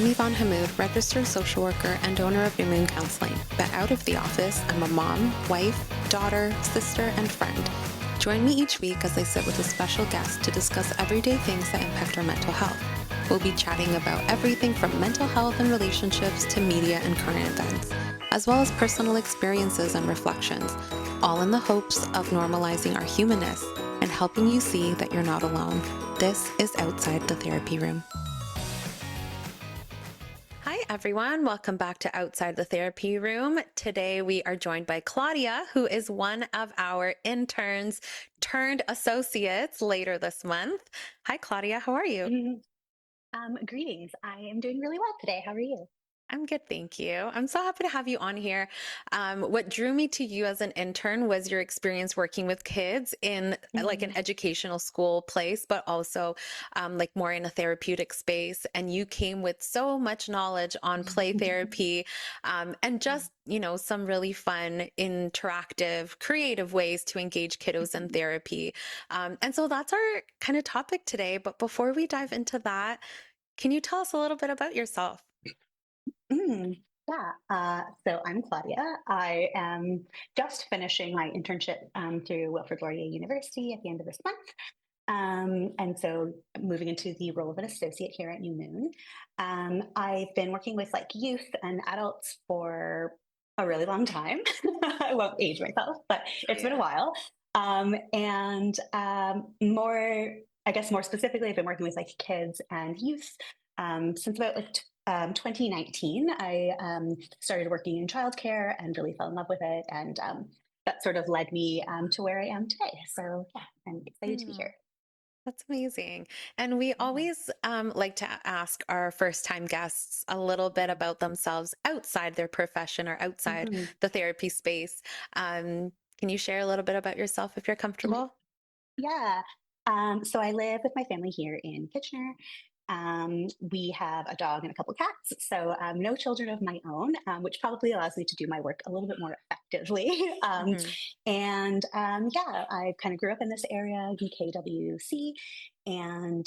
I'm Yvonne Hamoud, registered social worker and owner of New Moon Counseling, but out of the office, I'm a mom, wife, daughter, sister, and friend. Join me each week as I sit with a special guest to discuss everyday things that impact our mental health. We'll be chatting about everything from mental health and relationships to media and current events, as well as personal experiences and reflections, all in the hopes of normalizing our humanness and helping you see that you're not alone. This is Outside the Therapy Room. Hi, everyone. Welcome back to Outside the Therapy Room. Today, we are joined by Claudia, who is one of our interns turned associates later this month. Hi, Claudia. How are you? Greetings. I am doing really well today. How are you? I'm good, thank you. I'm so happy to have you on here. What drew me to you as an intern was your experience working with kids in like an Mhm. educational school place, but also like more in a therapeutic space. And you came with so much knowledge on play therapy and just, some really fun, interactive, creative ways to engage kiddos in therapy. And so that's our kind of topic today. But before we dive into that, can you tell us a little bit about yourself? Mm, yeah. So I'm Claudia. I am just finishing my internship through Wilfrid Laurier University at the end of this month. And so moving into the role of an associate here at New Moon. I've been working with like youth and adults for a really long time. I won't age myself, but it's been a Yeah. while. More, I guess more specifically, I've been working with like kids and youth since about 2019. I started working in childcare and really fell in love with it. And that sort of led me to where I am today. So yeah, I'm excited to be Hmm. here. That's amazing. And we Yeah. always like to ask our first time guests a little bit about themselves outside their profession or outside Mhm. the therapy space. Can you share a little bit about yourself if you're comfortable? Yeah. So I live with my family here in Kitchener. We have a dog and a couple cats, so no children of my own, which probably allows me to do my work a little bit more effectively. Hmm. Yeah, I kind of grew up in this area, UKWC, and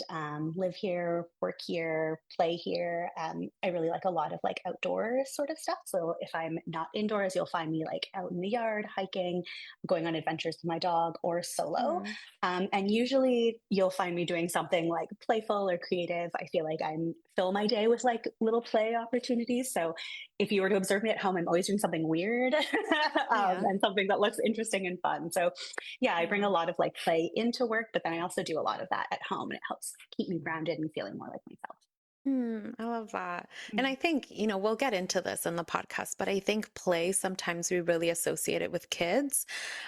live here, work here, play here. I really like a lot of like outdoor sort of stuff. So if I'm not indoors, you'll find me like out in the yard, hiking, going on adventures with my dog, or solo. Hmm. And usually you'll find me doing something like playful or creative. I feel like I'm fill my day with like little play opportunities. So if you were to observe me at home, I'm always doing something weird Yeah. and something that looks interesting and fun. So yeah, I bring a Oh. lot of like play into work, but then I also do a lot of that at home and it helps keep me grounded and feeling more like myself. I love that. And I Mm. think, we'll get into this in the podcast, but I think play sometimes we really associate it with kids.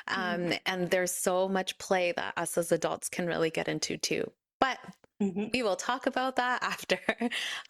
Mm. And there's so much play that us as adults can really get into too. But Mhm. we will talk about that after.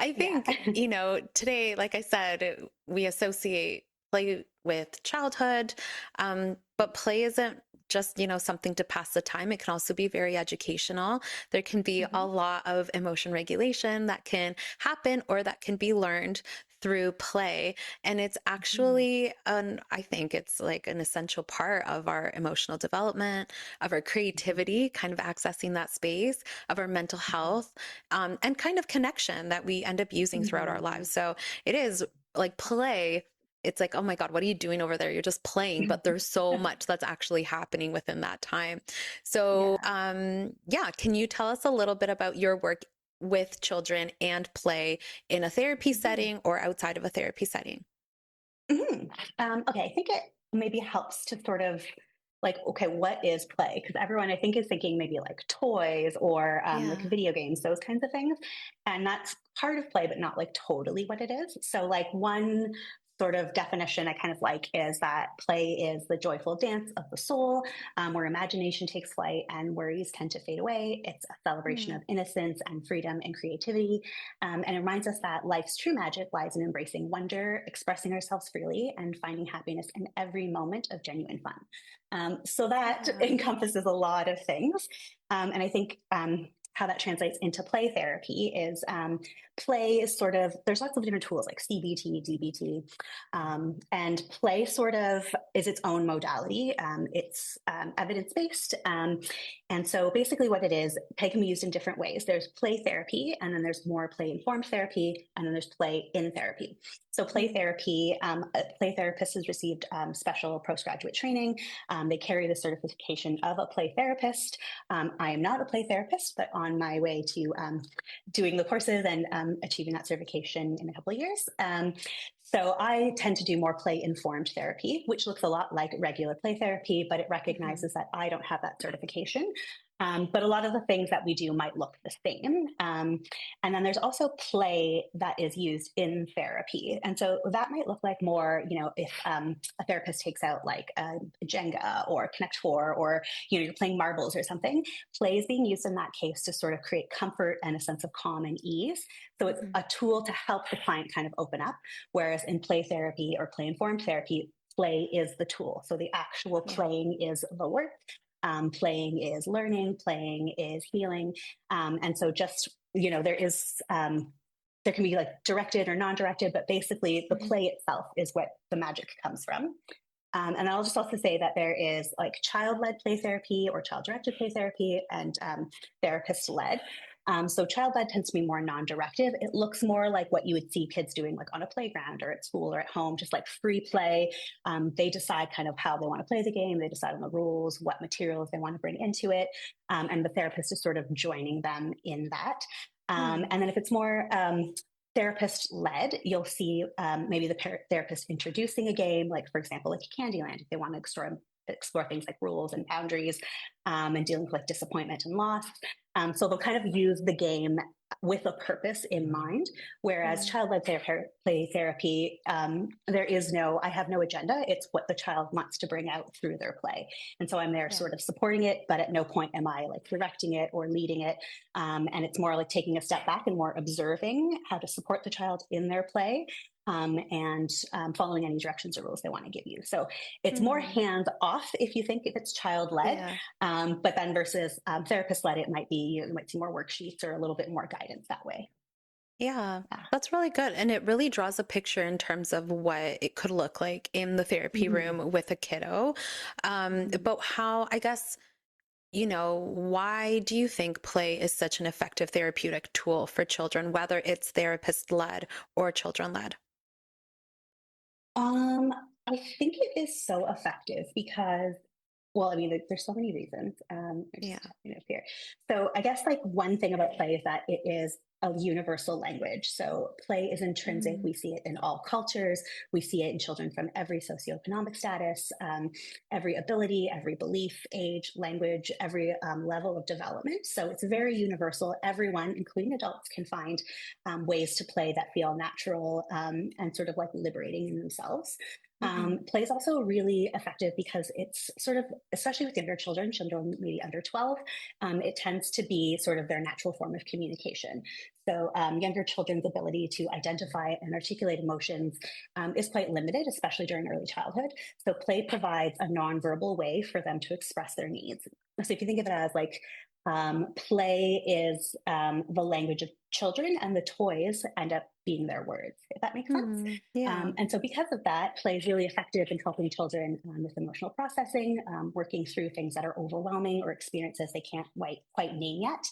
I Yeah. think, today, like I said, we associate play with childhood, but play isn't just, something to pass the time. It can also be very educational. There can be a Mhm. lot of emotion regulation that can happen or that can be learned through play. And it's Mhm. actually, I think it's like an essential part of our emotional development, of our Mhm. creativity, kind of accessing that space, of our mental health, and kind of connection that we end up using throughout our lives. Mhm. So it is like play. It's like, oh my God, what are you doing over there? You're just playing, but there's so much that's actually happening within that time. So, Yeah. yeah, can you tell us a little bit about your work with children and play in a therapy Mhm. setting or outside of a therapy setting? Mhm. Okay, I think it maybe helps to sort of like, okay, what is play? Because everyone I think is thinking maybe like toys or like Yeah. video games, those kinds of things. And that's part of play, but not like totally what it is. So, like, one sort of definition I kind of like is that play is the joyful dance of the soul, where imagination takes flight and worries tend to fade away. It's a celebration Hmm. of innocence and freedom and creativity. And it reminds us that life's true magic lies in embracing wonder, expressing ourselves freely, and finding happiness in every moment of genuine fun. So that Yeah. encompasses a lot of things. And I think how that translates into play therapy is play is sort of, there's lots of different tools like CBT, DBT, and play sort of is its own modality. It's evidence-based. And so basically what it is, play can be used in different ways. There's play therapy, and then there's more play-informed therapy, and then there's play in therapy. So play therapy, a play therapist has received special postgraduate training. They carry the certification of a play therapist. I am not a play therapist, but on my way to doing the courses and achieving that certification in a couple of years. So I tend to do more play-informed therapy, which looks a lot like regular play therapy, but it recognizes that I don't have that certification. But a lot of the things that we do might look the same. And then there's also play that is used in therapy. And so that might look like more, if a therapist takes out like a Jenga or Connect Four, or, you're playing marbles or something, play is being used in that case to sort of create comfort and a sense of calm and ease. So it's a tool to help the client kind of open up. Whereas in play therapy or play-informed therapy, play is the tool. So the actual playing is the work. Playing is learning, playing is healing. And so just, there is, there can be like directed or non-directed, but basically the play itself is what the magic comes from. And I'll just also say that there is like child-led play therapy or child-directed play therapy and therapist-led. So child-led tends to be more non-directive. It looks more like what you would see kids doing like on a playground or at school or at home, just like free play. They decide kind of how they want to play the game. They decide on the rules, what materials they want to bring into it. And the therapist is sort of joining them in that. And then if it's more therapist-led, you'll see maybe the therapist introducing a game, like for example, like Candyland, if they want to explore things like rules and boundaries and dealing with like disappointment and loss. So they'll kind of use the game with a purpose in mind, whereas child-led play therapy, I have no agenda. It's what the child wants to bring out through their play. And so I'm there sort of supporting it, but at no point am I like directing it or leading it. And it's more like taking a step back and more observing how to support the child in their play. And following any directions or rules they want to give you. So it's more hands off if it's child led, but then versus therapist led, it might be, you might see more worksheets or a little bit more guidance that way. Yeah, that's really good. And it really draws a picture in terms of what it could look like in the therapy room with a kiddo. But how, I guess, why do you think play is such an effective therapeutic tool for children, whether it's therapist led or children led? I think it is so effective because, well, I mean, there's so many reasons. Here. So I guess like one thing about play is that it is a universal language. So play is intrinsic. We see it in all cultures. We see it in children from every socioeconomic status, every ability, every belief, age, language, every level of development. So it's very universal. Everyone, including adults, can find ways to play that feel natural and sort of like liberating in themselves. Play is also really effective because it's sort of, especially with younger children maybe under 12, it tends to be sort of their natural form of communication. So younger children's ability to identify and articulate emotions is quite limited, especially during early childhood. So play provides a nonverbal way for them to express their needs. So if you think of it as like play is the language of children, and the toys end up being their words, if that makes sense. And so because of that, play is really effective in helping children with emotional processing, working through things that are overwhelming or experiences they can't quite name yet.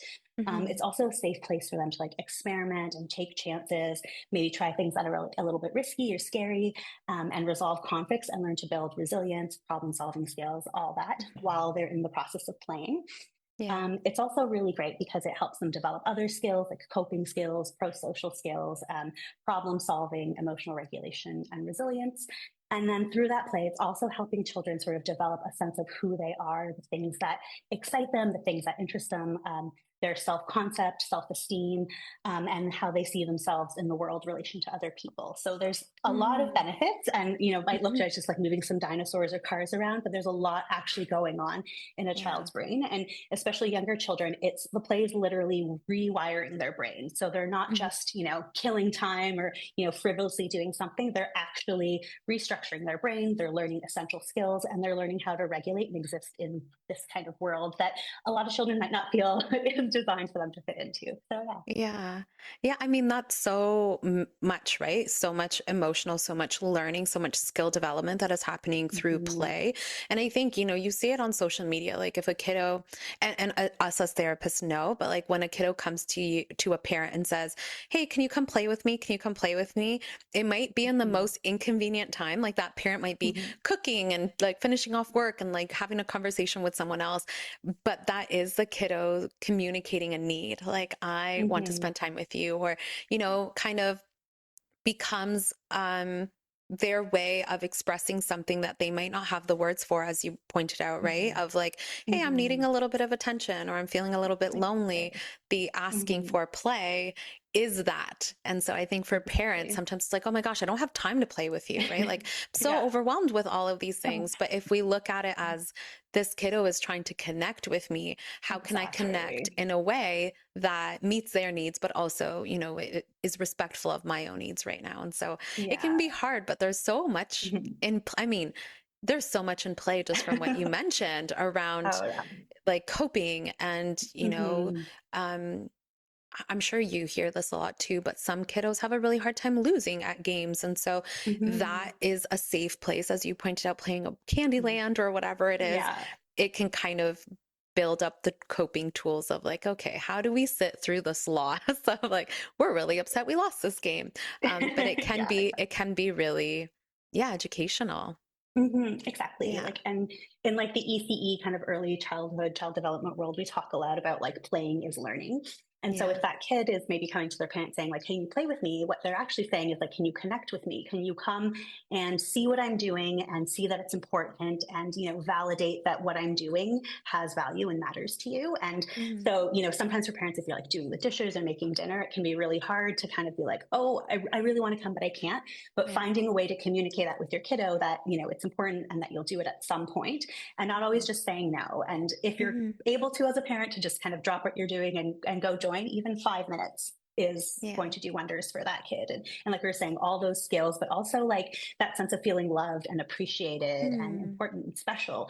It's also a safe place for them to like experiment and take chances, maybe try things that are a little bit risky or scary, and resolve conflicts and learn to build resilience, problem solving skills, all that while they're in the process of playing. It's also really great because it helps them develop other skills like coping skills, pro-social skills, problem solving, emotional regulation, and resilience. And then through that play, it's also helping children sort of develop a sense of who they are, the things that excite them, the things that interest them, their self-concept, self-esteem, and how they see themselves in the world in relation to other people. So there's a lot of benefits, and might look like just like moving some dinosaurs or cars around, but there's a lot actually going on in a child's brain, and especially younger children. The play is literally rewiring their brain, so they're not just killing time or frivolously doing something. They're actually restructuring their brain. They're learning essential skills, and they're learning how to regulate and exist in this kind of world that a lot of children might not feel is designed for them to fit into. So yeah. Yeah. Yeah. I mean, that's so much, right? So much emotional, so much learning, so much skill development that is happening through Mm-hmm. play. And I think, you see it on social media, like if a kiddo, and us as therapists know, but like when a kiddo comes to you, to a parent and says, "Hey, can you come play with me? Can you come play with me?" It might be in the most inconvenient time. Like that parent might be Mm-hmm. cooking and like finishing off work and like having a conversation with someone else. But that is the kiddo communicating a need. Like, I want to Mm-hmm. spend time with you, or, kind of becomes their way of expressing something that they might not have the words for, as you pointed out, right? Mm-hmm. Of like, hey, I'm Mm-hmm. needing a little bit of attention, or I'm feeling a little bit lonely. Exactly. The asking Mm-hmm. for play is that. And so I think for parents, Exactly. sometimes it's like, oh my gosh, I don't have time to play with you, right? Like, I'm so Yeah. overwhelmed with all of these things. But if we look at it as this kiddo is trying to connect with me, how can I connect Exactly. in a way that meets their needs, but also, it is respectful of my own needs right now? And so it can Yeah. be hard, but there's so much I mean, there's so much in play just from what you mentioned around Oh yeah. like coping and, Mm-hmm. um, I'm sure you hear this a lot too, but some kiddos have a really hard time losing at games. And so Mm-hmm. that is a safe place, as you pointed out, playing a Candyland or whatever it is. Yeah. It can kind of build up the coping tools of like, okay, how do we sit through this loss of like, we're really upset we lost this game. But it can Yeah, be, it exactly. can be really, yeah, educational. Exactly. Yeah. Like, and in like the ECE kind of early childhood, child development world, we talk a lot about like playing is learning. And so if Yeah. that kid is maybe coming to their parent saying like, "Hey, you play with me," what they're actually saying is like, "Can you connect with me? Can you come and see what I'm doing and see that it's important and, validate that what I'm doing has value and matters to you?" And Mhm. so, sometimes for parents, if you're like doing the dishes or making dinner, it can be really hard to kind of be like, "Oh, I really want to come, but I can't." But Yeah. finding a way to communicate that with your kiddo that, it's important and that you'll do it at some point, and not always just saying no. And if you're Mhm. able to, as a parent, to just kind of drop what you're doing and go join, even 5 minutes is going Yeah. to do wonders for that kid. And like we were saying, all those skills, but also like that sense of feeling loved and appreciated and Mm. important and special.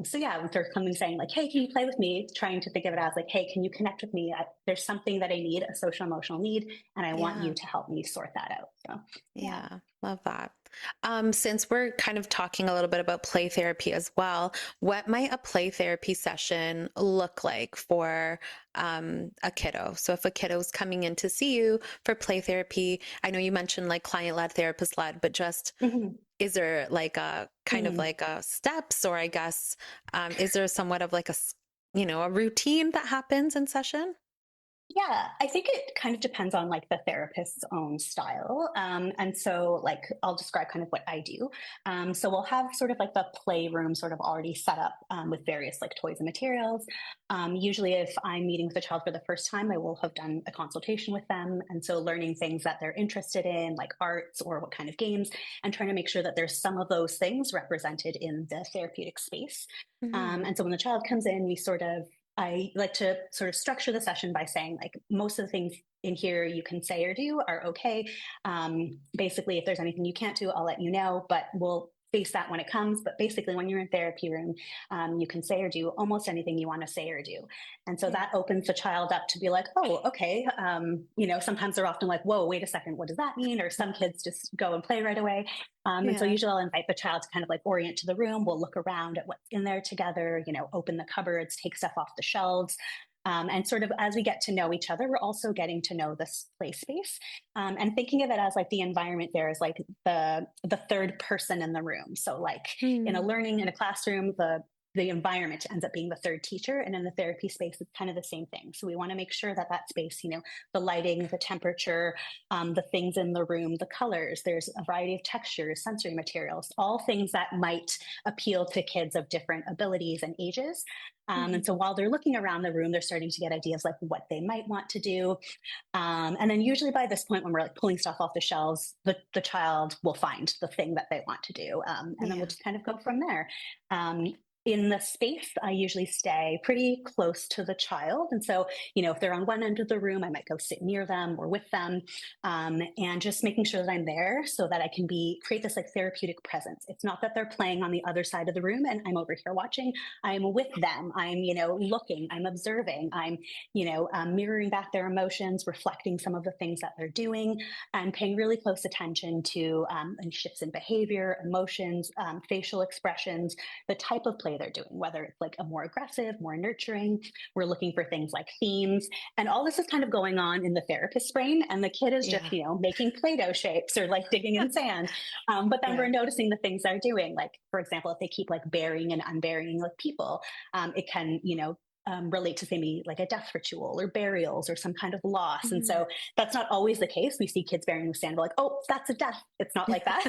So yeah, when they're coming saying like, "Hey, can you play with me?" Trying to think of it as like, "Hey, can you connect with me? There's something that I need, a social emotional need, and I want you Yeah. to help me sort that out." So yeah. Yeah, love that. Since we're kind of talking a little bit about play therapy as well, what might a play therapy session look like for a kiddo? So if a kiddo is coming in to see you for play therapy, I know you mentioned like client-led, therapist-led, but just Mm-hmm. is there like a kind of Mm. like a steps, or I guess, is there somewhat of like a routine that happens in session? Yeah, I think it kind of depends on like the therapist's own style. And so, like, I'll describe kind of what I do. So, we'll have sort of like the playroom sort of already set up with various like toys and materials. Usually, if I'm meeting with a child for the first time, I will have done a consultation with them. And so, learning things that they're interested in, like arts or what kind of games, and trying to make sure that there's some of those things represented in the therapeutic space. Mm-hmm. And so, when the child comes in, I like to sort of structure the session by saying, like, most of the things in here you can say or do are okay. Basically, if there's anything you can't do, I'll let you know, but we'll face that when it comes. But basically, when you're in therapy room, you can say or do almost anything you want to say or do. And so Yeah. that opens the child up to be like, "Oh, okay." Sometimes they're often like, "Whoa, wait a second, what does that mean?" Or some kids just go and play right away. And so Yeah. usually I'll invite the child to kind of like orient to the room. We'll look around at what's in there together, open the cupboards, take stuff off the shelves. And sort of as we get to know each other, we're also getting to know this play space, and thinking of it as like the environment there is like the third person in the room. So like Mm. in a classroom, the environment ends up being the third teacher, and in the therapy space it's kind of the same thing. So we want to make sure that that space, the lighting, the temperature, the things in the room, the colors, there's a variety of textures, sensory materials, all things that might appeal to kids of different abilities and ages. Mhm. And so while they're looking around the room, they're starting to get ideas like what they might want to do. And then usually by this point, when we're like pulling stuff off the shelves, the child will find the thing that they want to do. And then we'll Yeah. just kind of go from there. Um, in the space, I usually stay pretty close to the child. And so, if they're on one end of the room, I might go sit near them or with them, and just making sure that I'm there so that I can create this like therapeutic presence. It's not that they're playing on the other side of the room and I'm over here watching. I'm with them. I'm, looking, I'm observing, I'm, mirroring back their emotions, reflecting some of the things that they're doing, and paying really close attention to shifts in behavior, emotions, facial expressions, the type of play they're doing, whether it's like a more aggressive, more nurturing. We're looking for things like themes. And all this is kind of going on in the therapist's brain. And the kid is just, making Play-Doh shapes or like digging in sand. But then we're noticing the things they're doing. Like, for example, if they keep like burying and unburying like people, it can, relate to maybe like a death ritual or burials or some kind of loss. Mm-hmm. And so that's not always the case. We see kids burying with sand, we're like, oh, that's a death. It's not like that.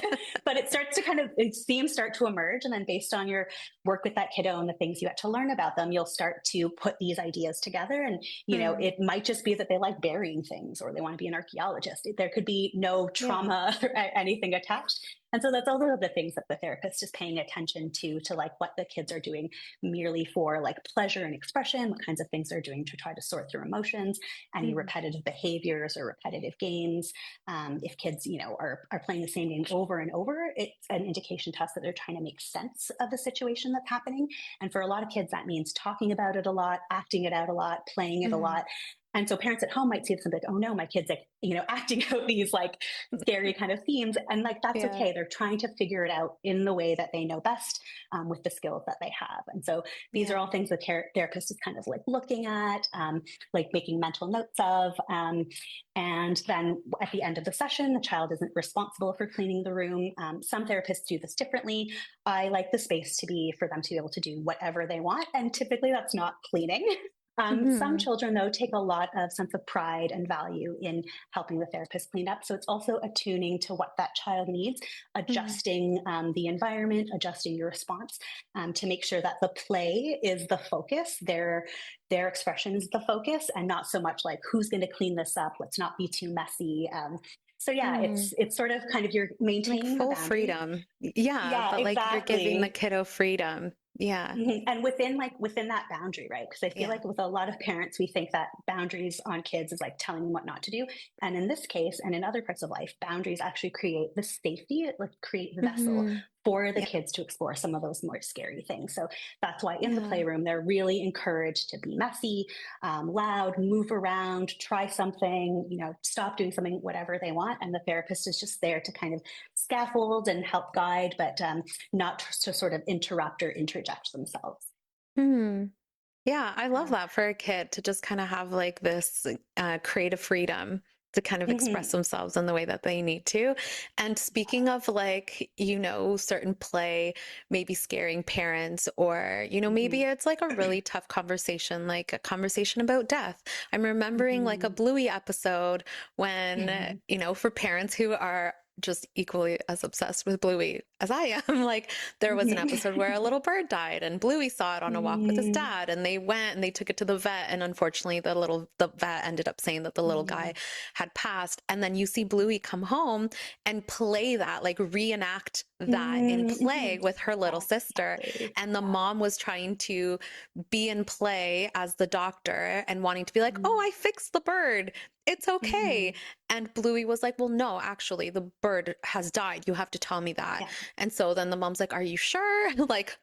But it starts to themes start to emerge. And then based on your work with that kiddo and the things you had to learn about them, you'll start to put these ideas together. And, it might just be that they like burying things or they want to be an archaeologist. There could be no trauma or anything attached. And so that's all of the things that the therapist is paying attention to like what the kids are doing merely for like pleasure and expression, what kinds of things they're doing to try to sort through emotions, any repetitive behaviors or repetitive games. If kids, are playing the same game over and over, it's an indication to us that they're trying to make sense of the situation that's happening. And for a lot of kids, that means talking about it a lot, acting it out a lot, playing it a lot. And so parents at home might see something like, oh no, my kid's like, acting out these like scary kind of themes. And like, that's okay. They're trying to figure it out in the way that they know best, with the skills that they have. And so these are all things the therapist is kind of like looking at, like making mental notes of. And then at the end of the session, the child isn't responsible for cleaning the room. Some therapists do this differently. I like the space to be for them to be able to do whatever they want. And typically that's not cleaning. Some children, though, take a lot of sense of pride and value in helping the therapist clean up. So it's also attuning to what that child needs, adjusting the environment, adjusting your response, to make sure that the play is the focus, their expression is the focus, and not so much like who's going to clean this up. Let's not be too messy. So it's sort of kind of you're maintaining like full freedom. But exactly. Like you're giving the kiddo freedom. Yeah. And within that boundary, right? Because I feel like with a lot of parents, we think that boundaries on kids is like telling them what not to do. And in this case, and in other parts of life, boundaries actually create the safety, like create the vessel for the kids to explore some of those more scary things. So that's why in the playroom, they're really encouraged to be messy, loud, move around, try something, stop doing something, whatever they want. And the therapist is just there to kind of scaffold and help guide, but not to sort of interrupt or interject themselves. Yeah, I love that for a kid to just kind of have like this creative freedom to kind of express themselves in the way that they need to. And speaking of like, certain play, maybe scaring parents, or, maybe it's like a really tough conversation, like a conversation about death. I'm remembering like a Bluey episode when, for parents who are just equally as obsessed with Bluey as I am. Like there was an episode where a little bird died and Bluey saw it on a walk with his dad, and they went and they took it to the vet. And unfortunately the vet ended up saying that the little guy had passed. And then you see Bluey come home and play that, like reenact that in play with her little sister. And the mom was trying to be in play as the doctor and wanting to be like, oh, I fixed the bird. It's okay. And Bluey was like, well, no, actually the bird has died. You have to tell me that. Yeah. And so then the mom's like, are you sure? Like,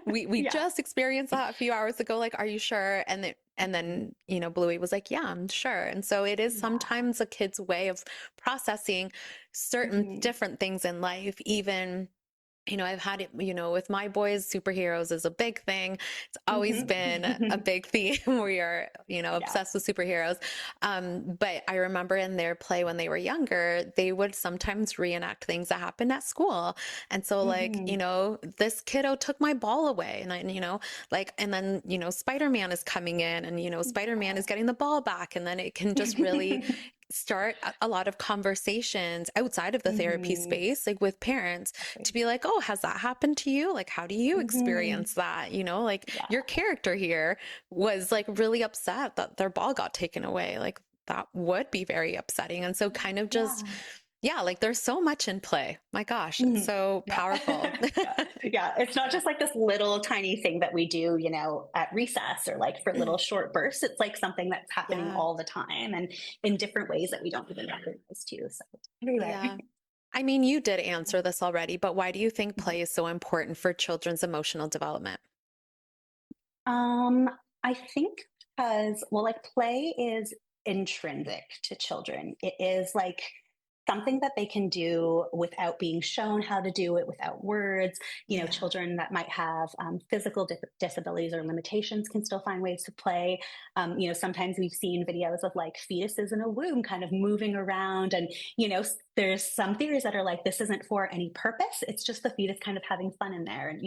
we just experienced that a few hours ago. Like, are you sure? And then, Bluey was like, yeah, I'm sure. And so it is sometimes a kid's way of processing certain different things in life, even I've had it, with my boys, superheroes is a big thing. It's always been a big theme. We are, obsessed with superheroes. But I remember in their play when they were younger, they would sometimes reenact things that happened at school. And so like, this kiddo took my ball away, and and then, Spider-Man is coming in, and, Spider-Man is getting the ball back. And then it can just really start a lot of conversations outside of the therapy space, like with parents, to be like, oh, has that happened to you? Like, how do you experience that? Your character here was like really upset that their ball got taken away. Like that would be very upsetting. And so kind of just Yeah, like there's so much in play. My gosh, it's Mhm. so Yeah. powerful. Yeah. Yeah. It's not just like this little tiny thing that we do, at recess or like for little short bursts. It's like something that's happening Yeah. all the time and in different ways that we don't even recognize too. So everywhere. Yeah. I mean, you did answer this already, but why do you think play is so important for children's emotional development? Um, I think because, well, like play is intrinsic to children. It is like something that they can do without being shown how to do it, without words. Yeah. Children that might have physical disabilities or limitations can still find ways to play. Sometimes we've seen videos of like fetuses in a womb kind of moving around. And, there's some theories that are like, this isn't for any purpose. It's just the fetus kind of having fun in there and,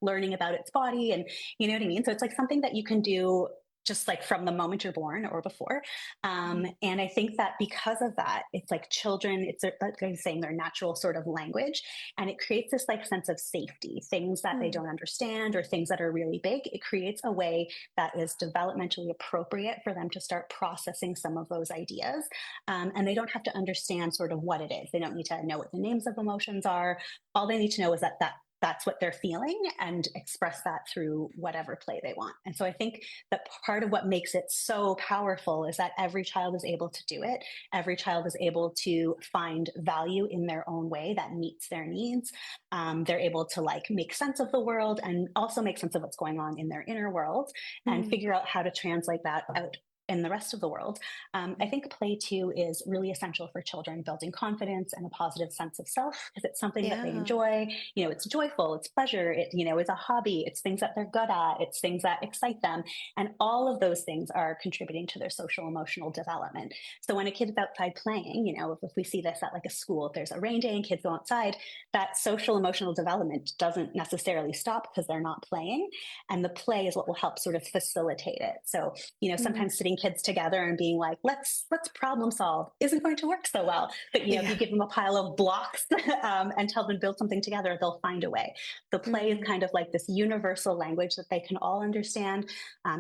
learning about its body. And you know what I mean? So it's like something that you can do just like from the moment you're born or before. Mhm. And I think that because of that, it's like children, like I'm saying, their natural sort of language. And it creates this like sense of safety, things that they Mm. don't understand or things that are really big. It creates a way that is developmentally appropriate for them to start processing some of those ideas. And they don't have to understand sort of what it is. They don't need to know what the names of emotions are. All they need to know is that's what they're feeling and express that through whatever play they want. And so I think that part of what makes it so powerful is that every child is able to do it. Every child is able to find value in their own way that meets their needs. They're able to like make sense of the world and also make sense of what's going on in their inner world and Mm. figure out how to translate that out in the rest of the world. I think play too is really essential for children building confidence and a positive sense of self because it's something that they Yeah. enjoy. It's joyful, it's pleasure, it's a hobby, it's things that they're good at, it's things that excite them. And all of those things are contributing to their social emotional development. So when a kid is outside playing, if we see this at like a school, if there's a rain day and kids go outside, that social emotional development doesn't necessarily stop because they're not playing. And the play is what will help sort of facilitate it. So Mm. sometimes sitting kids together and being like, let's problem solve isn't going to work so well. But if you Yeah. give them a pile of blocks and tell them build something together, they'll find a way. The play is Mm. kind of like this universal language that they can all understand.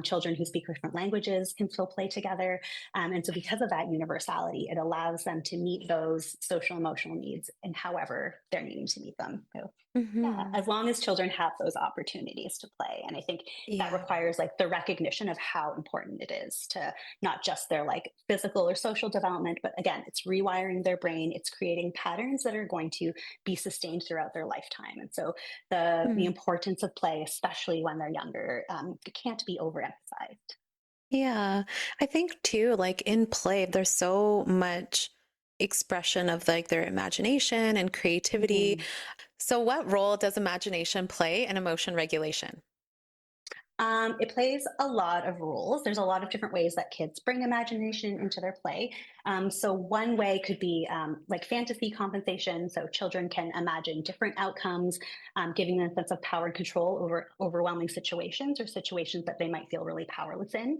Children who speak different languages can still play together. And so because of that universality, it allows them to meet those social emotional needs and however they're needing to meet them. So yeah, Hmm. as long as children have those opportunities to play. And I think that Yeah. requires like the recognition of how important it is to not just their like physical or social development, but again, it's rewiring their brain. It's creating patterns that are going to be sustained throughout their lifetime. And so the Mm. importance of play, especially when they're younger, it can't be overemphasized. Yeah. I think too, like in play, there's so much expression of like their imagination and creativity. Mhm. So what role does imagination play in emotion regulation? It plays a lot of roles. There's a lot of different ways that kids bring imagination into their play. So one way could be like fantasy compensation. So children can imagine different outcomes, giving them a sense of power and control over overwhelming situations or situations that they might feel really powerless in.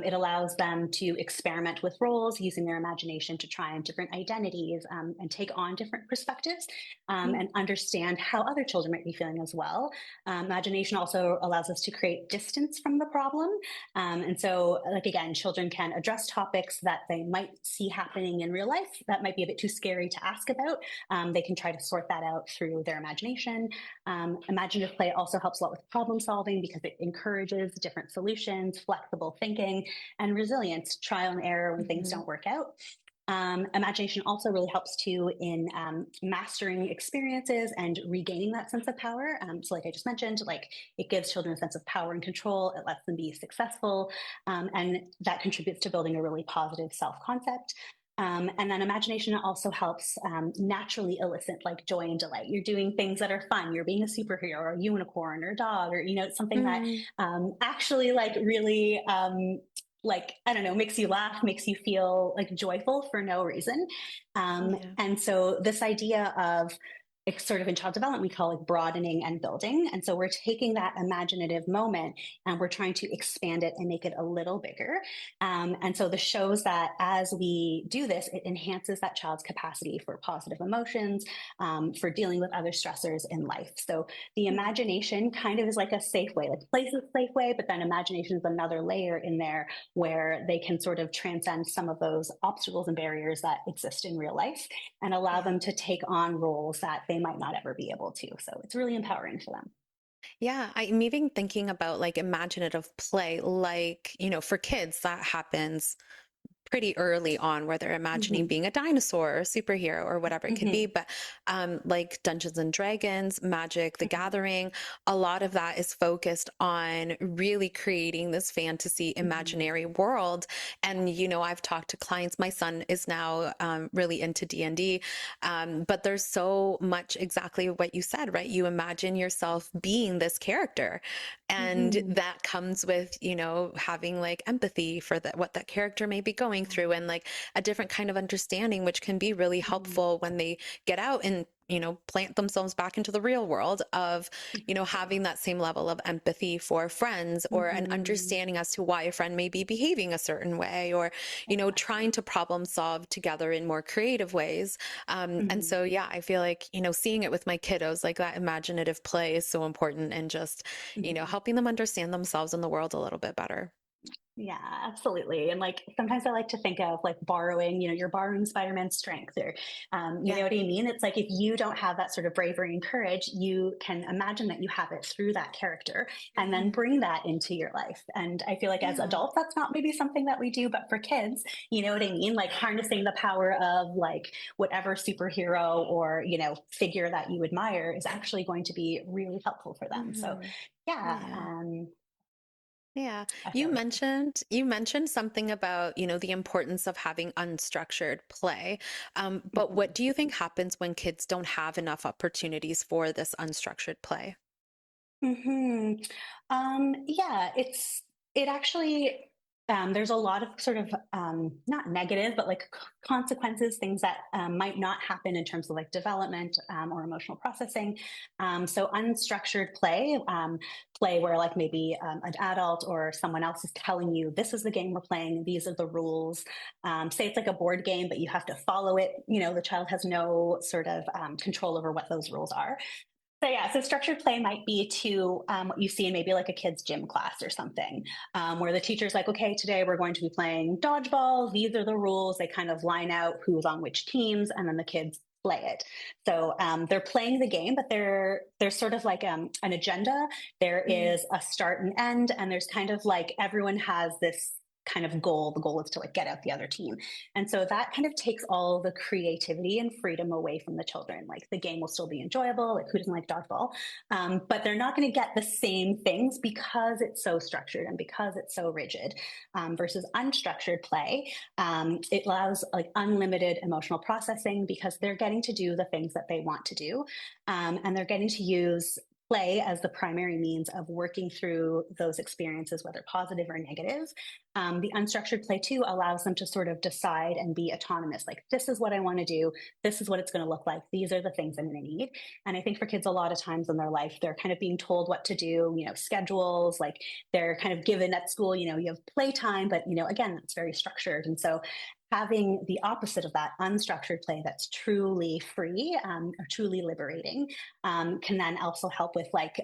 It allows them to experiment with roles using their imagination to try on different identities and take on different perspectives Mm. and understand how other children might be feeling as well. Imagination also allows us to create distance from the problem. And so, like, again, children can address topics that they might see happening in real life that might be a bit too scary to ask about. They can try to sort that out through their imagination. Imaginative play also helps a lot with problem solving because it encourages different solutions, flexible thinking, and resilience, trial and error when things Mhm. don't work out. Imagination also really helps too in mastering experiences and regaining that sense of power. So, like I just mentioned, like it gives children a sense of power and control. It lets them be successful, and that contributes to building a really positive self-concept. And then imagination also helps naturally elicit like joy and delight. You're doing things that are fun. You're being a superhero or a unicorn or a dog or something that Mm. actually like really like I don't know, makes you laugh, makes you feel like joyful for no reason. Yeah. And so this idea of it's sort of in child development, we call it broadening and building. And so we're taking that imaginative moment and we're trying to expand it and make it a little bigger. And so the shows that as we do this, it enhances that child's capacity for positive emotions, for dealing with other stressors in life. So the imagination kind of is like a safe way, like place is a safe way, but then imagination is another layer in there where they can sort of transcend some of those obstacles and barriers that exist in real life and allow Yeah. them to take on roles that they might not ever be able to. So it's really empowering for them. Yeah, I'm even thinking about like imaginative play, like, for kids, that happens pretty early on where they're imagining Mm-hmm. being a dinosaur or a superhero or whatever it could be. Mm-hmm. But like Dungeons and Dragons, Magic, The Mm-hmm. Gathering, a lot of that is focused on really creating this fantasy Mm-hmm. imaginary world. And, I've talked to clients. My son is now really into D&D, but there's so much exactly what you said, right? You imagine yourself being this character. And Mm-hmm. that comes with, having like empathy for what that character may be going through and like a different kind of understanding, which can be really Mm-hmm. helpful when they get out and, plant themselves back into the real world of, Exactly. having that same level of empathy for friends or an Mm-hmm. understanding as to why a friend may be behaving a certain way or, trying Exactly. to problem solve together in more creative ways. And Mm-hmm. so, yeah, I feel like, seeing it with my kiddos, like that imaginative play is so important and just, Mm-hmm. helping them understand themselves and the world a little bit better. Yeah, absolutely. And like sometimes I like to think of like borrowing, you're borrowing Spider-Man's strength or, you know Yeah. what I mean? It's like if you don't have that sort of bravery and courage, you can imagine that you have it through that character and then Mhm. bring that into your life. And I feel like as Yeah. adults, that's not maybe something that we do, but for kids, you know what I mean? Like harnessing the power of like whatever superhero or, figure that you admire is actually going to be really helpful for them. So Hmm. yeah, Yeah. Yeah. I You feel like. mentioned something about, the importance of having unstructured play. But what Mhm. do you think happens when kids don't have enough opportunities for this unstructured play? Hmm. Yeah, it actually there's a lot of sort of not negative, but like consequences, things that might not happen in terms of like development or emotional processing. So unstructured play, play where like maybe an adult or someone else is telling you this is the game we're playing, these are the rules. Say it's like a board game, but you have to follow it. The child has no sort of control over what those rules are. So yeah, so structured play might be to what you see in maybe like a kid's gym class or something, where the teacher's like, okay, today we're going to be playing dodgeball. These are the rules. They kind of line out who's on which teams, and then the kids play it. So they're playing the game, but there's sort of like an agenda. There Mhm. is a start and end, and there's kind of like everyone has this kind of goal. The goal is to like get out the other team. And so that kind of takes all the creativity and freedom away from the children. Like the game will still be enjoyable. Like who doesn't like dodgeball? But they're not going to get the same things because it's so structured and because it's so rigid. Versus unstructured play, it allows like unlimited emotional processing because they're getting to do the things that they want to do, and they're getting to use play as the primary means of working through those experiences, whether positive or negative. The unstructured play too allows them to sort of decide and be autonomous. Like, this is what I want to do. This is what it's going to look like. These are the things I'm going to need. And I think for kids, a lot of times in their life, they're kind of being told what to do, schedules, like they're kind of given at school, you have playtime, but, again, that's very structured. And so having the opposite of that unstructured play that's truly free or truly liberating can then also help with like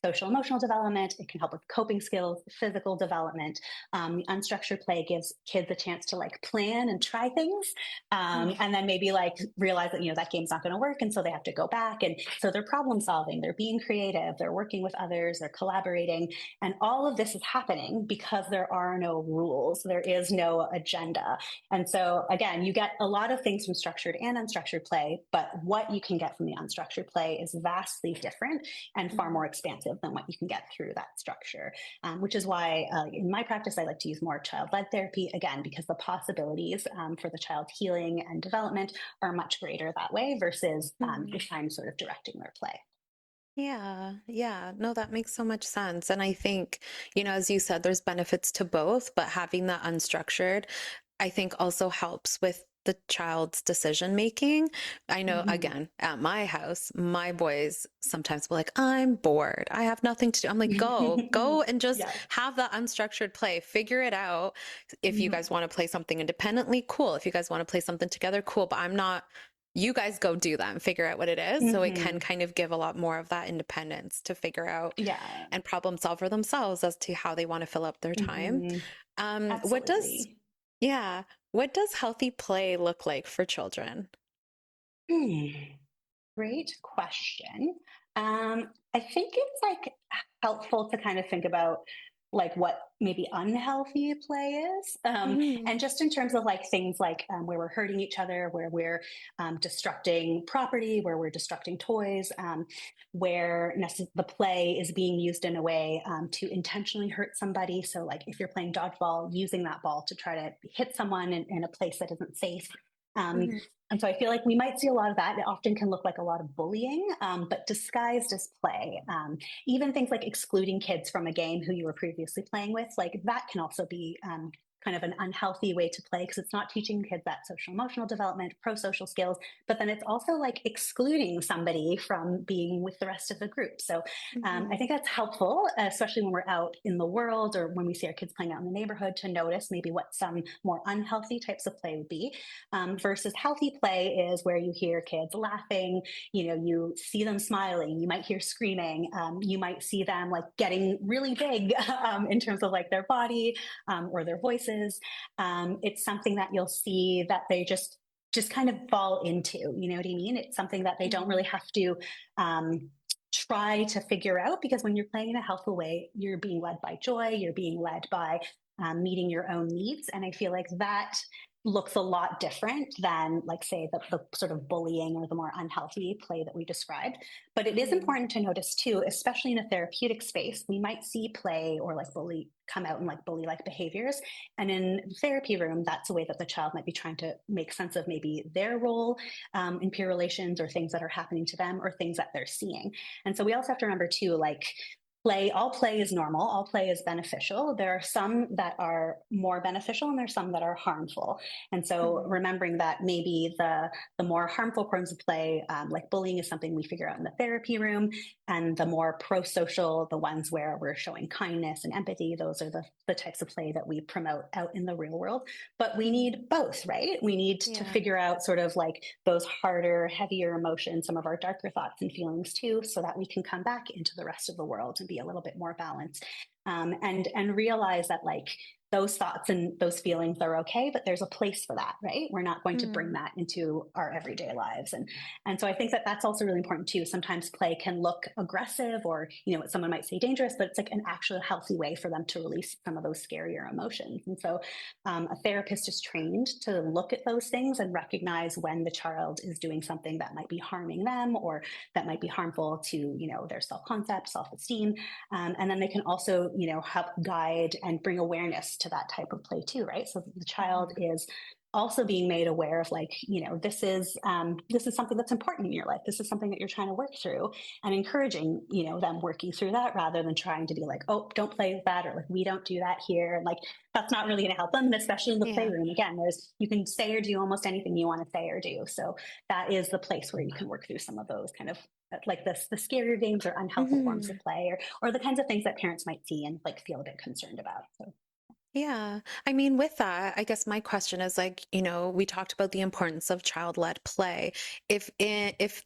social emotional development. It can help with coping skills, physical development. The unstructured play gives kids a chance to like plan and try things, and then maybe like realize that that game's not going to work, and so they have to go back. And so they're problem solving, they're being creative, they're working with others, they're collaborating, and all of this is happening because there are no rules, there is no agenda. And so again, you get a lot of things from structured and unstructured play, but what you can get from the unstructured play is vastly different and far Mhm. more expansive than what you can get through that structure. Which is why in my practice, I like to use more child-led therapy, again, because the possibilities for the child healing and development are much greater that way versus Mhm. if I'm sort of directing their play. Yeah, yeah. No, that makes so much sense. And I think, as you said, there's benefits to both, but having that unstructured, I think also helps with the child's decision making. I know, Hmm. again, at my house, my boys sometimes will like, I'm bored. I have nothing to do. I'm like, go and just Yeah. have that unstructured play. Figure it out. If you guys Hmm. want to play something independently, cool. If you guys want to play something together, cool. But I'm not, you guys go do that and figure out what it is. So it can Hmm. kind of give a lot more of that independence to figure out Yeah. and problem solve for themselves as to how they want to fill up their time. Hmm. What does, Absolutely. yeah, what does healthy play look like for children? Hmm. Great question. I think it's like helpful to kind of think about like what maybe unhealthy play is. Mm-hmm. And just in terms of like things like where we're hurting each other, where we're destructing property, where we're destructing toys, where the play is being used in a way to intentionally hurt somebody. So, like if you're playing dodgeball, using that ball to try to hit someone in a place that isn't safe. Um, Mm-hmm. and so I feel like we might see a lot of that. It often can look like a lot of bullying, but disguised as play. Even things like excluding kids from a game who you were previously playing with, like that can also be kind of an unhealthy way to play because it's not teaching kids that social emotional development, pro social skills, but then it's also like excluding somebody from being with the rest of the group. So I Mm-hmm. think that's helpful, especially when we're out in the world or when we see our kids playing out in the neighborhood to notice maybe what some more unhealthy types of play would be. Versus healthy play is where you hear kids laughing, you see them smiling, you might hear screaming, you might see them like getting really big in terms of like their body or their voices. It's something that you'll see that they just kind of fall into, you know what I mean? It's something that they don't really Mm-hmm. have to try to figure out because when you're playing in a healthful way, you're being led by joy, you're being led by meeting your own needs. And I feel like that looks a lot different than like say the sort of bullying or the more unhealthy play that we described. But it is Mm-hmm. important to notice too, especially in a therapeutic space, we might see play or like bully come out in like bully like behaviors, and in the therapy room that's a way that the child might be trying to make sense of maybe their role in peer relations or things that are happening to them or things that they're seeing. And so we also have to remember too, like all play is normal, all play is beneficial. There are some that are more beneficial and there's some that are harmful. And so Mm-hmm. remembering that maybe the more harmful forms of play, like bullying, is something we figure out in the therapy room, and the more pro-social, the ones where we're showing kindness and empathy, those are the types of play that we promote out in the real world. But we Mm-hmm. need both, right? We need to Yeah. figure out sort of like those harder, heavier emotions, some of our darker thoughts and feelings too, so that we can come back into the rest of the world and be a little bit more balanced. And realize that like those thoughts and those feelings are okay, but there's a place for that, right? We're not going to bring Mm-hmm. that into our everyday lives. And so I think that that's also really important too. Sometimes play can look aggressive or, what someone might say dangerous, but it's like an actual healthy way for them to release some of those scarier emotions. And so a therapist is trained to look at those things and recognize when the child is doing something that might be harming them or that might be harmful to, their self-concept, self-esteem. And then they can also, help guide and bring awareness to that type of play too, right? So the child Mm-hmm. is also being made aware of like, this is something that's important in your life. This is something that you're trying to work through, and encouraging, them working through that rather than trying to be like, oh, don't play with that, or like, we don't do that here. And like, that's not really going to help them. And especially in the Yeah. playroom, again, you can say or do almost anything you want to say or do. So that is the place where you can work through some of those kind of like the scarier games or unhelpful forms Mm-hmm. of play or the kinds of things that parents might see and like feel a bit concerned about. So Yeah. I mean, with that, I guess my question is like, we talked about the importance of child-led play. If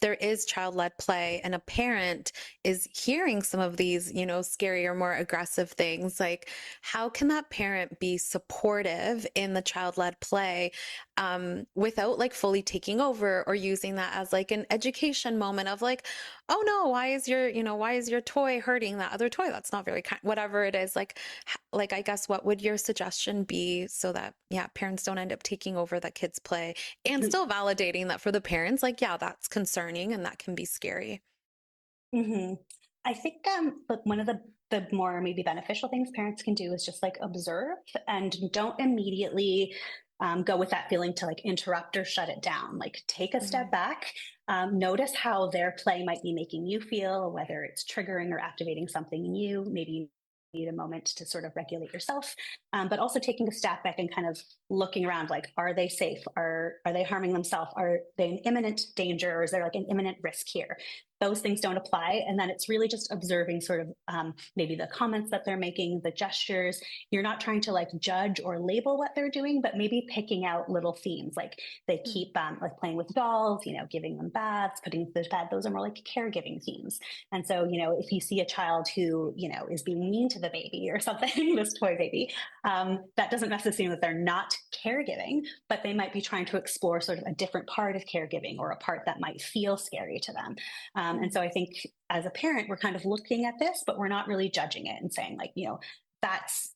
there is child-led play and a parent is hearing some of these, scary or more aggressive things, like how can that parent be supportive in the child-led play, without like fully taking over or using that as like an education moment of like, oh no, why is your toy hurting that other toy? That's not very kind, whatever it is. Like, I guess, what would your suggestion be so that, yeah, parents don't end up taking over that kids play and still validating that for the parents, like, yeah, that's concerning and that can be scary. mm-hmm. I think but one of the more maybe beneficial things parents can do is just like observe and don't immediately go with that feeling to like interrupt or shut it down. Like take a step Mm-hmm. back, notice how their play might be making you feel, whether it's triggering or activating something in you. Maybe need a moment to sort of regulate yourself, but also taking a step back and kind of looking around, like, are they safe? Are they harming themselves? Are they in imminent danger, or is there like an imminent risk here? Those things don't apply. And then it's really just observing sort of maybe the comments that they're making, the gestures. You're not trying to like judge or label what they're doing, but maybe picking out little themes, like they keep like playing with dolls, giving them baths, putting them to bed. Those are more like caregiving themes. And so, if you see a child who, is being mean to the baby or something, this toy baby, that doesn't necessarily mean that they're not caregiving, but they might be trying to explore sort of a different part of caregiving, or a part that might feel scary to them. And so I think as a parent, we're kind of looking at this, but we're not really judging it and saying like, that's,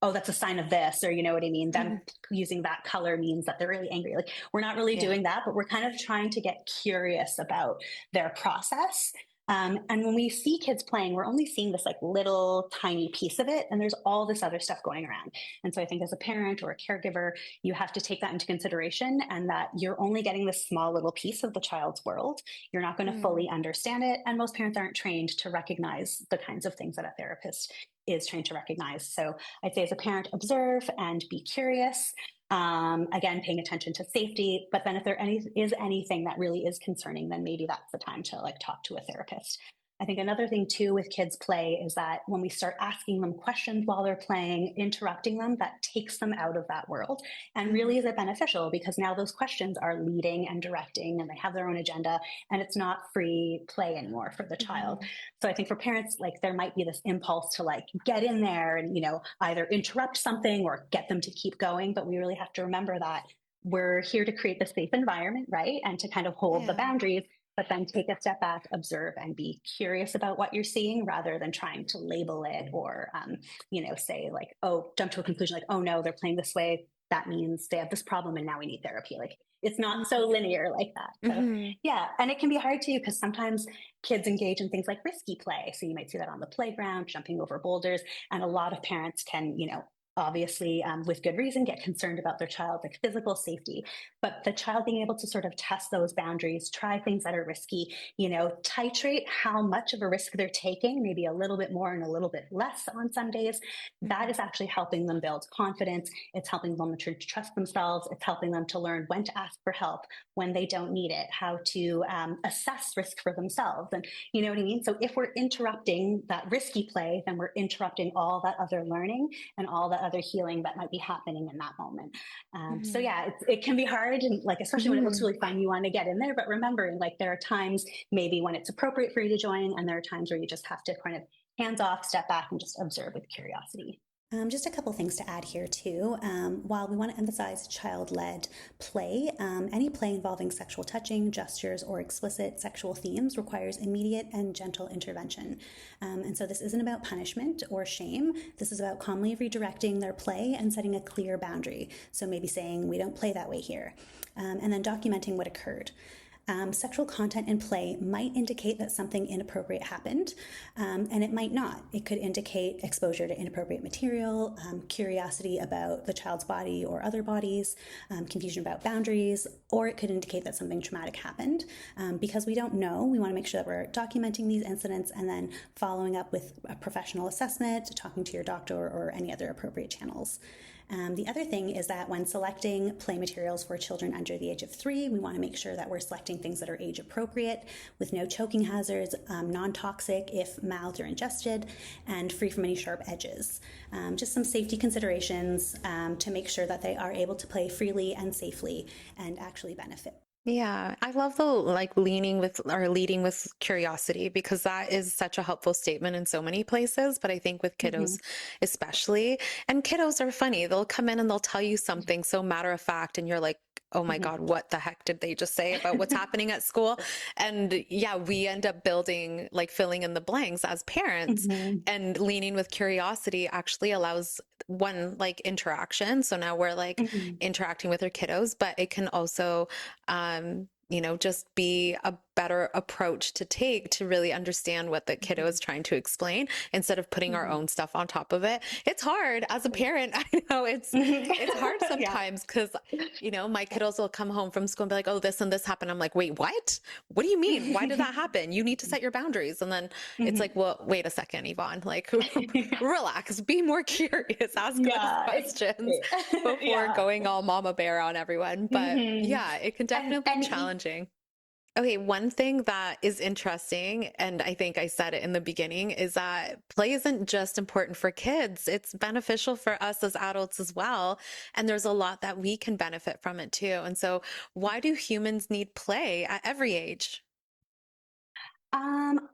oh, that's a sign of this, or you know what I mean? Them using that color means that they're really angry. Like, we're not really doing that, but we're kind of trying to get curious about their process. And when we see kids playing, we're only seeing this like little tiny piece of it, and there's all this other stuff going around. And so I think as a parent or a caregiver, you have to take that into consideration, and that you're only getting this small little piece of the child's world. You're not going to fully understand it. And most parents aren't trained to recognize the kinds of things that a therapist is trained to recognize. So I'd say as a parent, observe and be curious. Again, paying attention to safety, but then if there is anything that really is concerning, then maybe that's the time to like talk to a therapist. I think another thing too with kids play is that when we start asking them questions while they're playing, interrupting them, that takes them out of that world, and really is it beneficial, because now those questions are leading and directing, and they have their own agenda, and it's not free play anymore for the child. So I think for parents, like, there might be this impulse to like get in there and, either interrupt something or get them to keep going. But we really have to remember that we're here to create the safe environment, right? And to kind of hold the boundaries, but then take a step back, observe, and be curious about what you're seeing, rather than trying to label it or, say like, oh, jump to a conclusion like, oh no, they're playing this way, that means they have this problem and now we need therapy. Like, it's not so linear like that. So yeah, and it can be hard too, because sometimes kids engage in things like risky play. So you might see that on the playground, jumping over boulders, and a lot of parents can, obviously, with good reason, get concerned about their child's like physical safety. But the child being able to sort of test those boundaries, try things that are risky, titrate how much of a risk they're taking, maybe a little bit more and a little bit less on some days, that is actually helping them build confidence. It's helping them to trust themselves. It's helping them to learn when to ask for help, when they don't need it, how to assess risk for themselves. And you know what I mean? So if we're interrupting that risky play, then we're interrupting all that other learning and all that other healing that might be happening in that moment. So yeah, it can be hard, and like, especially when it looks really fun, you want to get in there, but remembering like there are times maybe when it's appropriate for you to join, and there are times where you just have to kind of hands off, step back, and just observe with curiosity. Just a couple things to add here too. While we want to emphasize child-led play, any play involving sexual touching, gestures, or explicit sexual themes requires immediate and gentle intervention. And so this isn't about punishment or shame. This is about calmly redirecting their play and setting a clear boundary. So maybe saying, we don't play that way here, and then documenting what occurred. Sexual content in play might indicate that something inappropriate happened, and it might not. It could indicate exposure to inappropriate material, curiosity about the child's body or other bodies, confusion about boundaries, or it could indicate that something traumatic happened. Because we don't know, we want to make sure that we're documenting these incidents and then following up with a professional assessment, talking to your doctor or any other appropriate channels. The other thing is that when selecting play materials for children under the age of 3, we want to make sure that we're selecting things that are age appropriate, with no choking hazards, non-toxic if mouthed or ingested, and free from any sharp edges. Just some safety considerations to make sure that they are able to play freely and safely and actually benefit. Yeah, I love the leading with curiosity, because that is such a helpful statement in so many places, but I think with kiddos especially. And kiddos are funny. They'll come in and they'll tell you something so matter of fact, and you're like, oh my God, what the heck did they just say about what's happening at school? And yeah, we end up building, filling in the blanks as parents, and leaning with curiosity actually allows one, interaction. So now we're interacting with our kiddos, but it can also, just be a better approach to take to really understand what the kiddo is trying to explain instead of putting our own stuff on top of it. It's hard as a parent. I know it's hard sometimes because, you know, my kiddos will come home from school and be like, oh, this and this happened. I'm like, wait, what? What do you mean? Why did that happen? You need to set your boundaries. And then it's like, well, wait a second, Yvonne, like relax, be more curious, ask those questions before going all mama bear on everyone. But yeah, it can definitely be challenging. Okay, one thing that is interesting, and I think I said it in the beginning, is that play isn't just important for kids. It's beneficial for us as adults as well. And there's a lot that we can benefit from it too. And so why do humans need play at every age?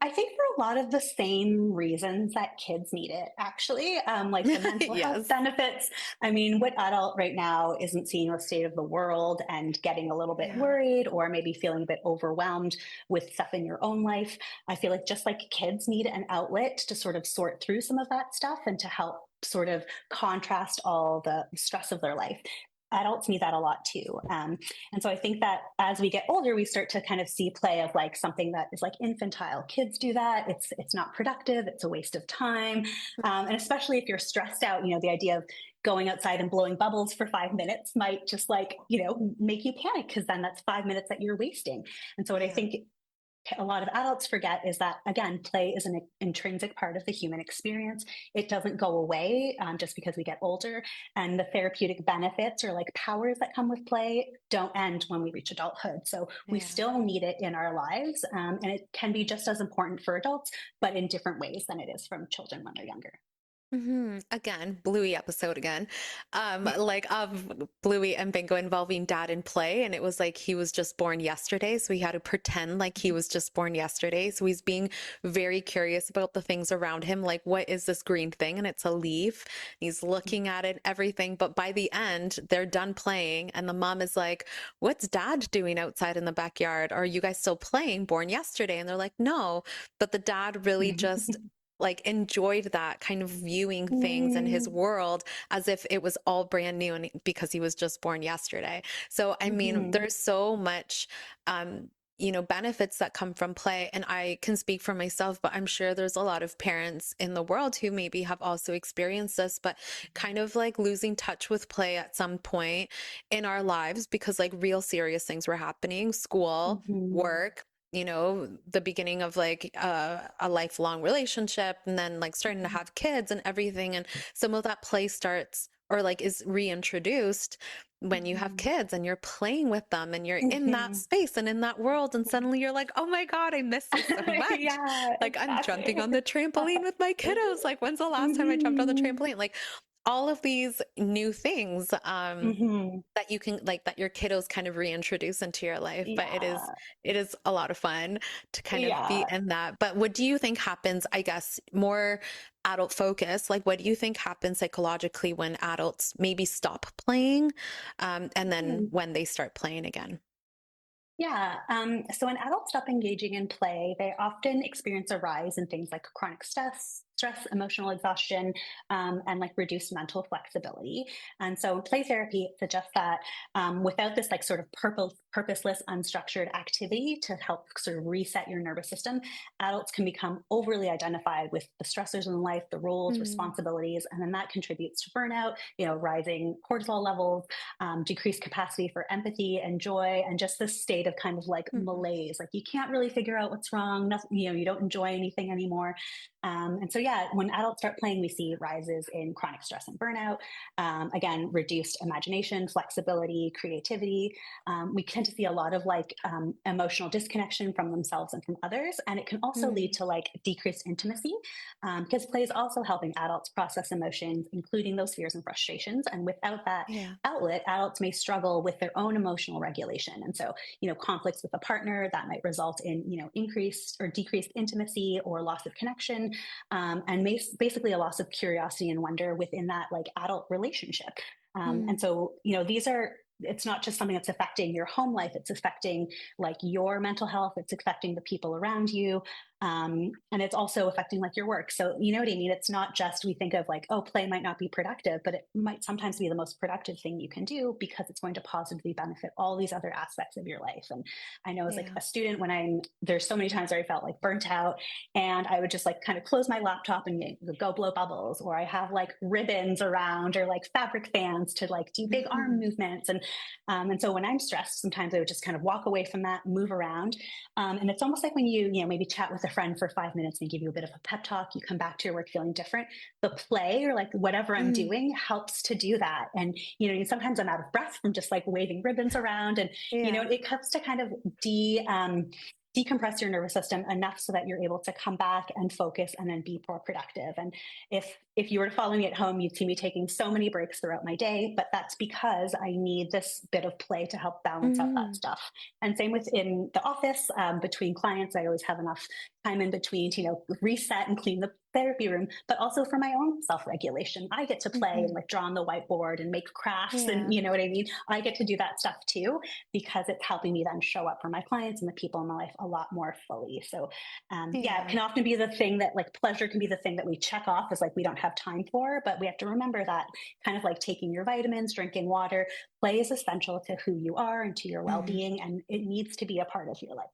I think for a lot of the same reasons that kids need it, actually, like the mental health Yes. benefits. I mean, what adult right now isn't seeing the state of the world and getting a little bit Yeah. worried or maybe feeling a bit overwhelmed with stuff in your own life? I feel like just like kids need an outlet to sort of sort through some of that stuff and to help sort of contrast all the stress of their life. Adults need that a lot too. And so I think that as we get older, we start to kind of see play of like something that is like infantile. Kids do that. It's not productive. It's a waste of time. And especially if you're stressed out, you know, the idea of going outside and blowing bubbles for 5 minutes might just like, you know, make you panic because then that's 5 minutes that you're wasting. And so what I think a lot of adults forget is that, again, play is an intrinsic part of the human experience. It doesn't go away just because we get older. And the therapeutic benefits or like powers that come with play don't end when we reach adulthood. So we still need it in our lives. And it can be just as important for adults, but in different ways than it is from children when they're younger. Again, Bluey episode again. Like of Bluey and Bingo involving dad in play. And it was like he was just born yesterday. So he had to pretend like he was just born yesterday. So he's being very curious about the things around him. Like, what is this green thing? And it's a leaf. He's looking at it, everything. But by the end, they're done playing. And the mom is like, what's dad doing outside in the backyard? Are you guys still playing born yesterday? And they're like, no. But the dad really just like enjoyed that kind of viewing things in his world as if it was all brand new and because he was just born yesterday. So, I mean, there's so much, you know, benefits that come from play. And I can speak for myself, but I'm sure there's a lot of parents in the world who maybe have also experienced this, but kind of like losing touch with play at some point in our lives because like real serious things were happening, school, work, you know, the beginning of like a lifelong relationship and then like starting to have kids and everything. And some of that play starts or like is reintroduced when you have kids and you're playing with them and you're in that space and in that world. And suddenly you're like, oh my God, I miss this so much. Like I'm jumping on the trampoline with my kiddos. Like when's the last time I jumped on the trampoline? Like all of these new things that you can like that your kiddos kind of reintroduce into your life. But it is a lot of fun to kind of be in that. But what do you think happens, I guess, more adult focus? Like what do you think happens psychologically when adults maybe stop playing and then when they start playing again? Yeah. So when adults stop engaging in play, they often experience a rise in things like chronic stress, emotional exhaustion, and like reduced mental flexibility. And so play therapy suggests that without this like sort of purposeless, unstructured activity to help sort of reset your nervous system, adults can become overly identified with the stressors in life, the roles, responsibilities, and then that contributes to burnout, you know, rising cortisol levels, decreased capacity for empathy and joy, and just this state of kind of like malaise. Like you can't really figure out what's wrong. Nothing, you know, you don't enjoy anything anymore. And so, yeah, when adults start playing, we see rises in chronic stress and burnout. Again, reduced imagination, flexibility, creativity. We tend to see a lot of like emotional disconnection from themselves and from others. And it can also lead to like decreased intimacy because play is also helping adults process emotions, including those fears and frustrations. And without that outlet, adults may struggle with their own emotional regulation. And so, you know, conflicts with a partner that might result in, you know, increased or decreased intimacy or loss of connection. And basically a loss of curiosity and wonder within that like adult relationship. And so, you know, it's not just something that's affecting your home life. It's affecting like your mental health. It's affecting the people around you. And it's also affecting like your work. So, you know what I mean? It's not just, we think of like, oh, play might not be productive, but it might sometimes be the most productive thing you can do because it's going to positively benefit all these other aspects of your life. And I know as like a student, there's so many times where I felt like burnt out, and I would just like kind of close my laptop and go blow bubbles, or I have like ribbons around or like fabric fans to like do big arm movements. And so when I'm stressed, sometimes I would just kind of walk away from that, move around. And it's almost like when you maybe chat with a friend for 5 minutes and give you a bit of a pep talk, you come back to your work feeling different. The play or like whatever I'm doing helps to do that. And, sometimes I'm out of breath from just like waving ribbons around, and, it helps to kind of decompress your nervous system enough so that you're able to come back and focus and then be more productive. And if you were to follow me at home, you'd see me taking so many breaks throughout my day, but that's because I need this bit of play to help balance out that stuff. And same within the office, between clients, I always have enough time in between to, reset and clean the therapy room, but also for my own self-regulation. I get to play and like draw on the whiteboard and make crafts and you know what I mean? I get to do that stuff too, because it's helping me then show up for my clients and the people in my life a lot more fully. So it can often be the thing that like pleasure can be the thing that we check off as like we don't have time for, but we have to remember that kind of like taking your vitamins, drinking water, play is essential to who you are and to your well-being, and it needs to be a part of your life.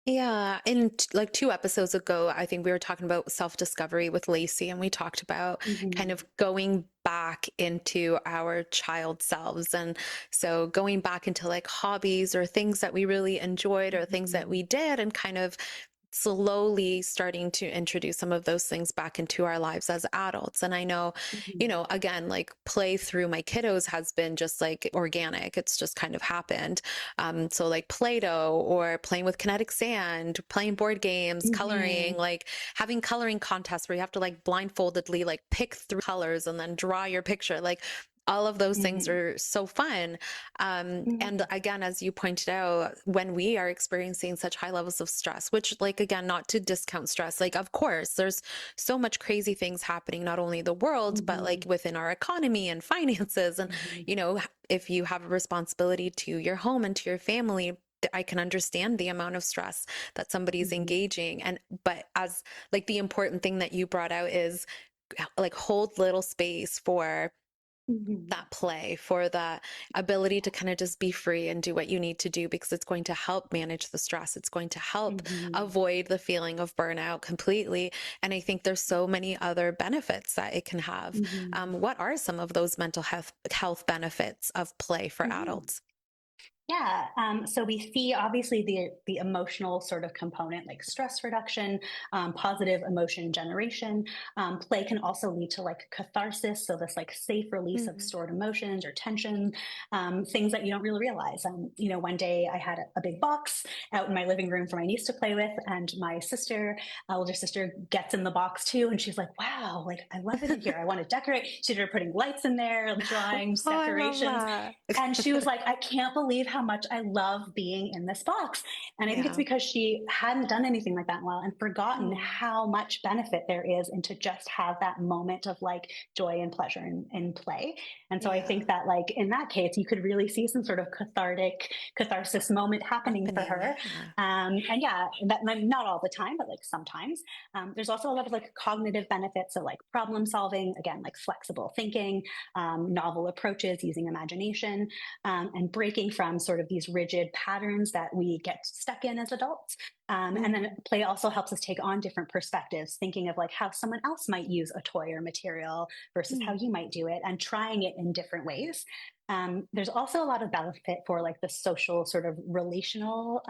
Yeah. And like 2 episodes ago, I think we were talking about self-discovery with Lacey, and we talked about kind of going back into our child selves. And so going back into like hobbies or things that we really enjoyed or things that we did, and kind of slowly starting to introduce some of those things back into our lives as adults. And I know, again, like play through my kiddos has been just like organic. It's just kind of happened. So like Play-Doh or playing with kinetic sand, playing board games, coloring, like having coloring contests where you have to like blindfoldedly like pick through colors and then draw your picture. Like all of those things are so fun. And again, as you pointed out, when we are experiencing such high levels of stress, which like, again, not to discount stress, like, of course, there's so much crazy things happening, not only the world, but like within our economy and finances. And, if you have a responsibility to your home and to your family, I can understand the amount of stress that somebody's engaging. But as like the important thing that you brought out is like hold little space for that play, for the ability to kind of just be free and do what you need to do, because it's going to help manage the stress. It's going to help avoid the feeling of burnout completely. And I think there's so many other benefits that it can have. What are some of those mental health benefits of play for adults? Yeah. So we see obviously the emotional sort of component, like stress reduction, positive emotion generation. Play can also lead to like catharsis. So this like safe release of stored emotions or tension, things that you don't really realize. One day I had a big box out in my living room for my niece to play with, and my older sister gets in the box too. And she's like, wow, like I love it in here. I want to decorate. She started putting lights in there, drawings, decorations. And she was like, I can't believe how much I love being in this box. And I think it's because she hadn't done anything like that in a while and forgotten how much benefit there is and to just have that moment of like joy and pleasure in play. And so I think that like in that case, you could really see some sort of catharsis moment happening for her. Not all the time, but like sometimes. There's also a lot of like cognitive benefits. So like problem solving, again, like flexible thinking, novel approaches, using imagination, and breaking from sort of these rigid patterns that we get stuck in as adults. And then play also helps us take on different perspectives, thinking of like how someone else might use a toy or material versus how you might do it, and trying it in different ways. There's also a lot of benefit for like the social sort of relational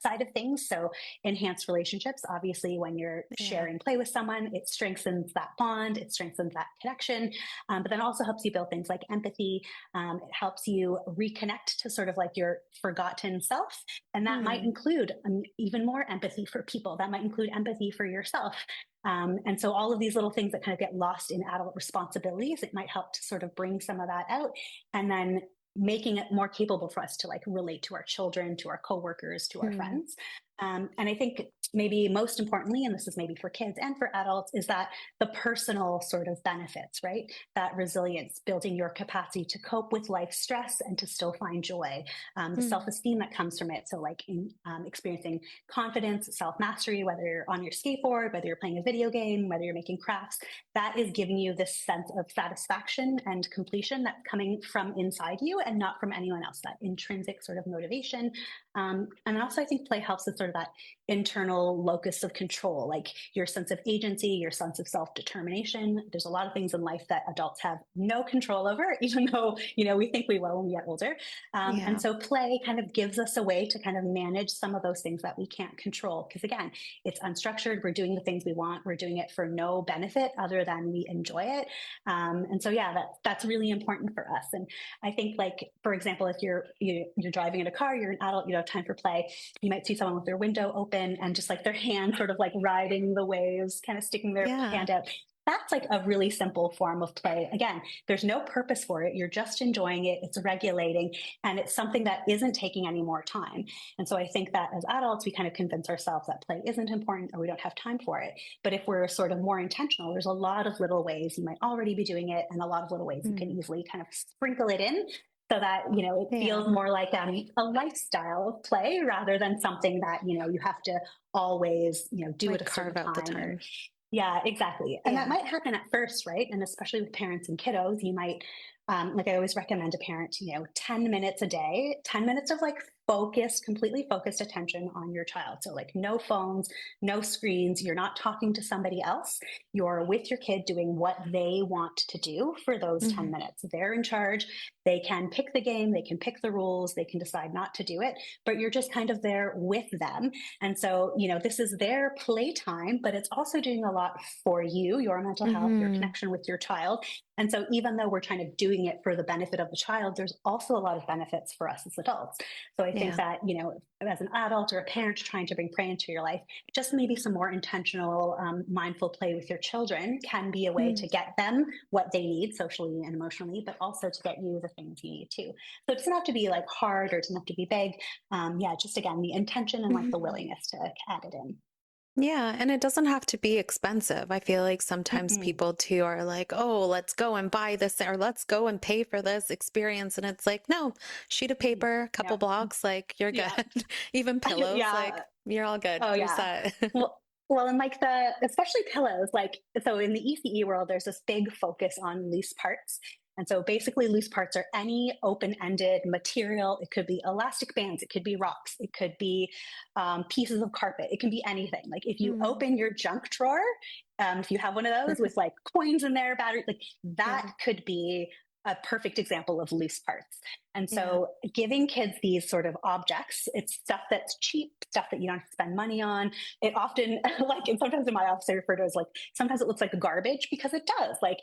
side of things. So enhanced relationships, obviously, when you're sharing play with someone, it strengthens that bond, it strengthens that connection, but then also helps you build things like empathy. It helps you reconnect to sort of like your forgotten self. And that might include even more empathy for people. That might include empathy for yourself. And so all of these little things that kind of get lost in adult responsibilities, it might help to sort of bring some of that out, and then making it more capable for us to like relate to our children, to our coworkers, to our friends. And I think maybe most importantly, and this is maybe for kids and for adults, is that the personal sort of benefits, right? That resilience, building your capacity to cope with life stress and to still find joy, the self-esteem that comes from it. So like experiencing confidence, self-mastery, whether you're on your skateboard, whether you're playing a video game, whether you're making crafts, that is giving you this sense of satisfaction and completion that's coming from inside you and not from anyone else, that intrinsic sort of motivation. And also I think play helps with sort of that internal locus of control, like your sense of agency, your sense of self-determination. There's a lot of things in life that adults have no control over, even though, we think we will when we get older. And so play kind of gives us a way to kind of manage some of those things that we can't control. Because again, it's unstructured. We're doing the things we want. We're doing it for no benefit other than we enjoy it. And so, yeah, that's really important for us. And I think, like, for example, if you're driving in a car, you're an adult, you don't have time for play, you might see someone with their window open and just like their hand sort of like riding the waves, kind of sticking their hand out. That's like a really simple form of play. Again, there's no purpose for it. You're just enjoying it. It's regulating, and it's something that isn't taking any more time. And so I think that as adults, we kind of convince ourselves that play isn't important or we don't have time for it. But if we're sort of more intentional, there's a lot of little ways you might already be doing it, and a lot of little ways you can easily kind of sprinkle it in, so that, it feels more like a lifestyle of play rather than something that, you have to always, do like it a carve certain out the time. time. Yeah, exactly. And that might happen at first, right? And especially with parents and kiddos, you might, like I always recommend a parent, 10 minutes a day, 10 minutes of like completely focused attention on your child. So like no phones, no screens, you're not talking to somebody else. You're with your kid doing what they want to do for those 10 minutes. They're in charge. They can pick the game, they can pick the rules, they can decide not to do it, but you're just kind of there with them. And so, this is their playtime, but it's also doing a lot for you, your mental health, your connection with your child. And so even though we're kind of doing it for the benefit of the child, there's also a lot of benefits for us as adults. So I think that, as an adult or a parent trying to bring play into your life, just maybe some more intentional, mindful play with your children can be a way to get them what they need socially and emotionally, but also to get you the things you need too. So it doesn't have to be like hard, or it doesn't have to be big. Just again, the intention and like the willingness to add it in. Yeah, and it doesn't have to be expensive. I feel like sometimes people too are like, oh, let's go and buy this, or let's go and pay for this experience. And it's like, no, sheet of paper, couple blocks, like you're good. Even pillows, like you're all good. You're set. Well, and like especially pillows, like, so in the ECE world, there's this big focus on loose parts. And so basically loose parts are any open-ended material. It could be elastic bands, it could be rocks, it could be pieces of carpet, it can be anything. Like if you open your junk drawer, if you have one of those with like coins in there, battery, like that could be a perfect example of loose parts. And so giving kids these sort of objects, it's stuff that's cheap, stuff that you don't have to spend money on. It often, like, and sometimes in my office, I refer to it as like, sometimes it looks like garbage, because it does, like,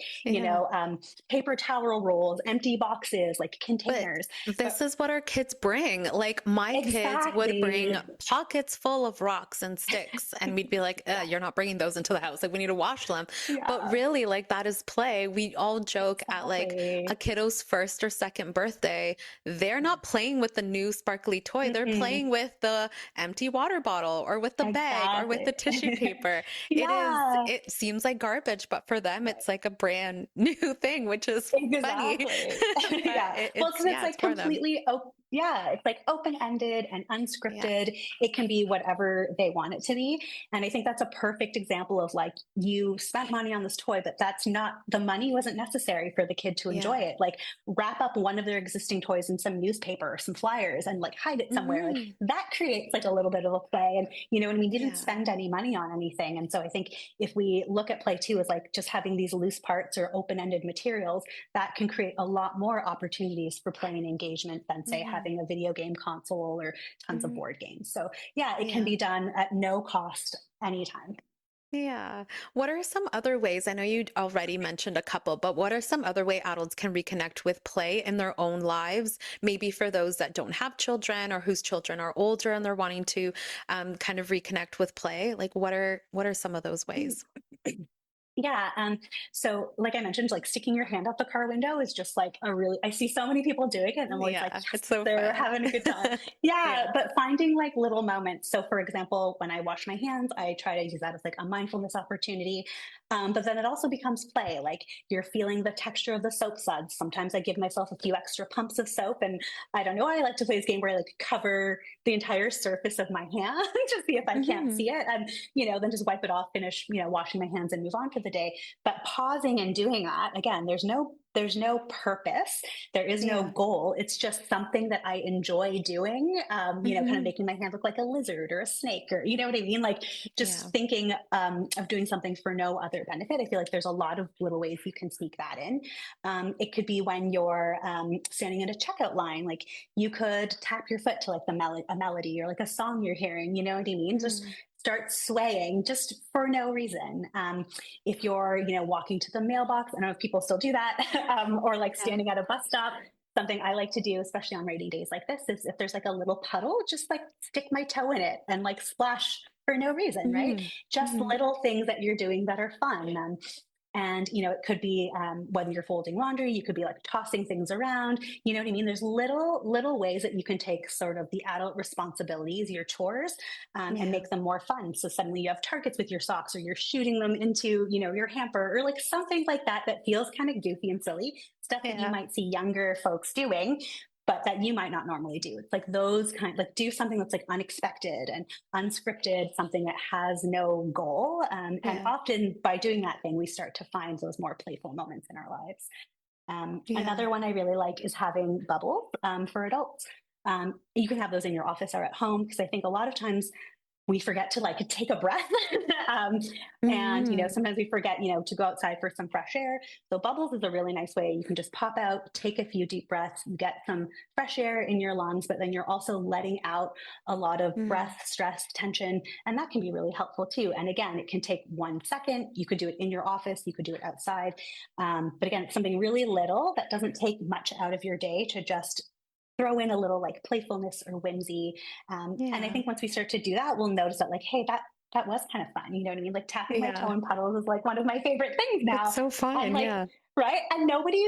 paper towel rolls, empty boxes, like containers. But this is what our kids bring. Like my kids would bring pockets full of rocks and sticks, and we'd be like, you're not bringing those into the house. Like we need to wash them. But really, like that is play. We all joke at like a kiddo's first or second birthday, they're not playing with the new sparkly toy. They're playing with the empty water bottle or with the bag or with the tissue paper. It seems like garbage, but for them, it's like a brand new thing, which is funny. Well, because it's like completely open. It's like open-ended and unscripted. It can be whatever they want it to be. And I think that's a perfect example of like, you spent money on this toy, but the money wasn't necessary for the kid to enjoy it. Like wrap up one of their existing toys in some newspaper or some flyers and like hide it somewhere. Like that creates like a little bit of a play. And we didn't spend any money on anything. And so I think if we look at play too as like just having these loose parts or open-ended materials, that can create a lot more opportunities for play and engagement than say having a video game console or tons of board games. So it can be done at no cost anytime. Yeah. What are some other ways? I know you already mentioned a couple, but what are some other way adults can reconnect with play in their own lives? Maybe for those that don't have children or whose children are older and they're wanting to kind of reconnect with play. Like what are some of those ways? Yeah. So like I mentioned, like sticking your hand out the car window is just like I see so many people doing it and I'm always like, Yeah, yes, it's so they're fun. having a good time. Yeah. Yeah. But finding like little moments. So for example, when I wash my hands, I try to use that as like a mindfulness opportunity. But then it also becomes play. Like you're feeling the texture of the soap suds. Sometimes I give myself a few extra pumps of soap and I don't know. I like to play this game where I like cover the entire surface of my hand to see if I can't Hmm. see it. And, then just wipe it off, finish, washing my hands and move on for the day. But pausing and doing that, again, there's no purpose. There is no Yeah. goal. It's just something that I enjoy doing, kind of Hmm. making my hand look like a lizard or a snake or, you know what I mean? Like Yeah. just thinking of doing something for no other benefit. I feel like there's a lot of little ways you can sneak that in. It could be when you're standing in a checkout line, like you could tap your foot to like a melody or like a song you're hearing, you know what I mean? Just Mm. start swaying just for no reason. If you're, walking to the mailbox, I don't know if people still do that, or like Yeah. standing at a bus stop. Something I like to do, especially on rainy days like this, is if there's like a little puddle, just like stick my toe in it and like splash for no reason, right? Hmm. Just Hmm. little things that you're doing that are fun. And it could be whether you're folding laundry, you could be like tossing things around, you know what I mean? There's little ways that you can take sort of the adult responsibilities, your chores, and Yeah. make them more fun. So suddenly you have targets with your socks, or you're shooting them into your hamper, or like something like that that feels kind of goofy and silly, stuff that you Yeah. might see younger folks doing but that you might not normally do. It's like those kind, like do something that's like unexpected and unscripted, something that has no goal. And Yeah. often by doing that thing, we start to find those more playful moments in our lives. Yeah. Another one I really like is having bubbles for adults. You can have those in your office or at home because I think a lot of times we forget to like take a breath. um, and Hmm. sometimes we forget to go outside for some fresh air. So bubbles is a really nice way. You can just pop out, take a few deep breaths, you get some fresh air in your lungs, but then you're also letting out a lot of Mm. breath, stress, tension, and that can be really helpful too. And again, it can take 1 second. You could do it in your office, you could do it outside. But again, it's something really little that doesn't take much out of your day to just throw in a little like playfulness or whimsy. And I Yeah. think once we start to do that, we'll notice that like, hey, that was kind of fun. You know what I mean? Like tapping my toe Yeah. in puddles is like one of my favorite things It's now. so And fun. like, Yeah. right. And nobody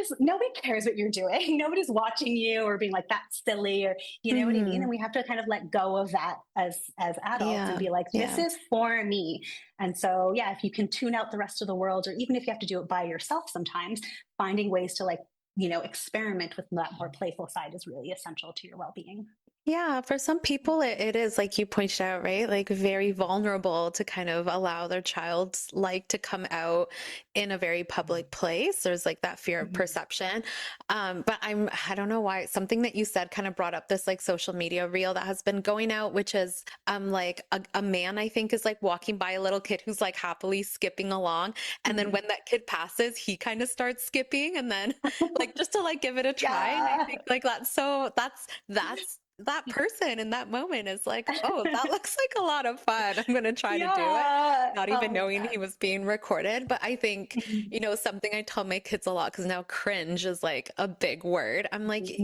cares what you're doing. Nobody's watching you or being like, that's silly, or you know what I mean? Hmm. And we have to kind of let go of that as adults and Yeah. be like, this Yeah. is for me. And so, yeah, if you can tune out the rest of the world, or even if you have to do it by yourself sometimes, finding ways to like, experiment with that more playful side is really essential to your well-being. Yeah, for some people, it is like you pointed out, right? Like very vulnerable to kind of allow their child's like to come out in a very public place. There's like that fear of Mhm. perception. But I don't know why, something that you said kind of brought up this like social media reel that has been going out, which is like a man, I think, is like walking by a little kid who's like happily skipping along. And then Mhm. when that kid passes, he kind of starts skipping and then like just to like give it a try. And I Yeah. think like that's that person in that moment is like, oh, that looks like a lot of fun. I'm going to try to do it, Yeah. not even Oh, knowing yeah. he was being recorded. But I think, Mhm. something I tell my kids a lot, because now cringe is like a big word. I'm like, be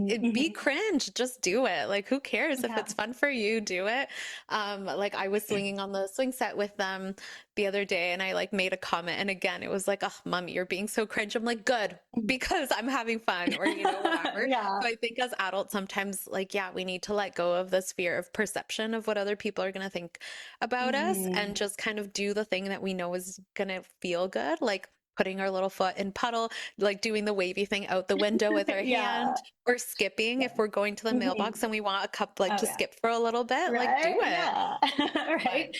Mhm. cringe, just do it. Like, who cares if Yeah. it's fun for you? Do it. Like I was swinging on the swing set with them the other day, and I like made a comment, and again, it was like, oh, mommy, you're being so cringe. I'm like, good, because I'm having fun, or whatever. Yeah. So I think as adults, sometimes like, yeah, we need to let go of this fear of perception of what other people are going to think about us and Mhm. just kind of do the thing that we know is going to feel good, like putting our little foot in puddle, like doing the wavy thing out the window with our Yeah. hand, or skipping if Yeah. we're going to the mailbox Mhm. and we want a cup like Oh, to yeah. skip for a little bit, like do Right. it. Yeah. Fun. Right.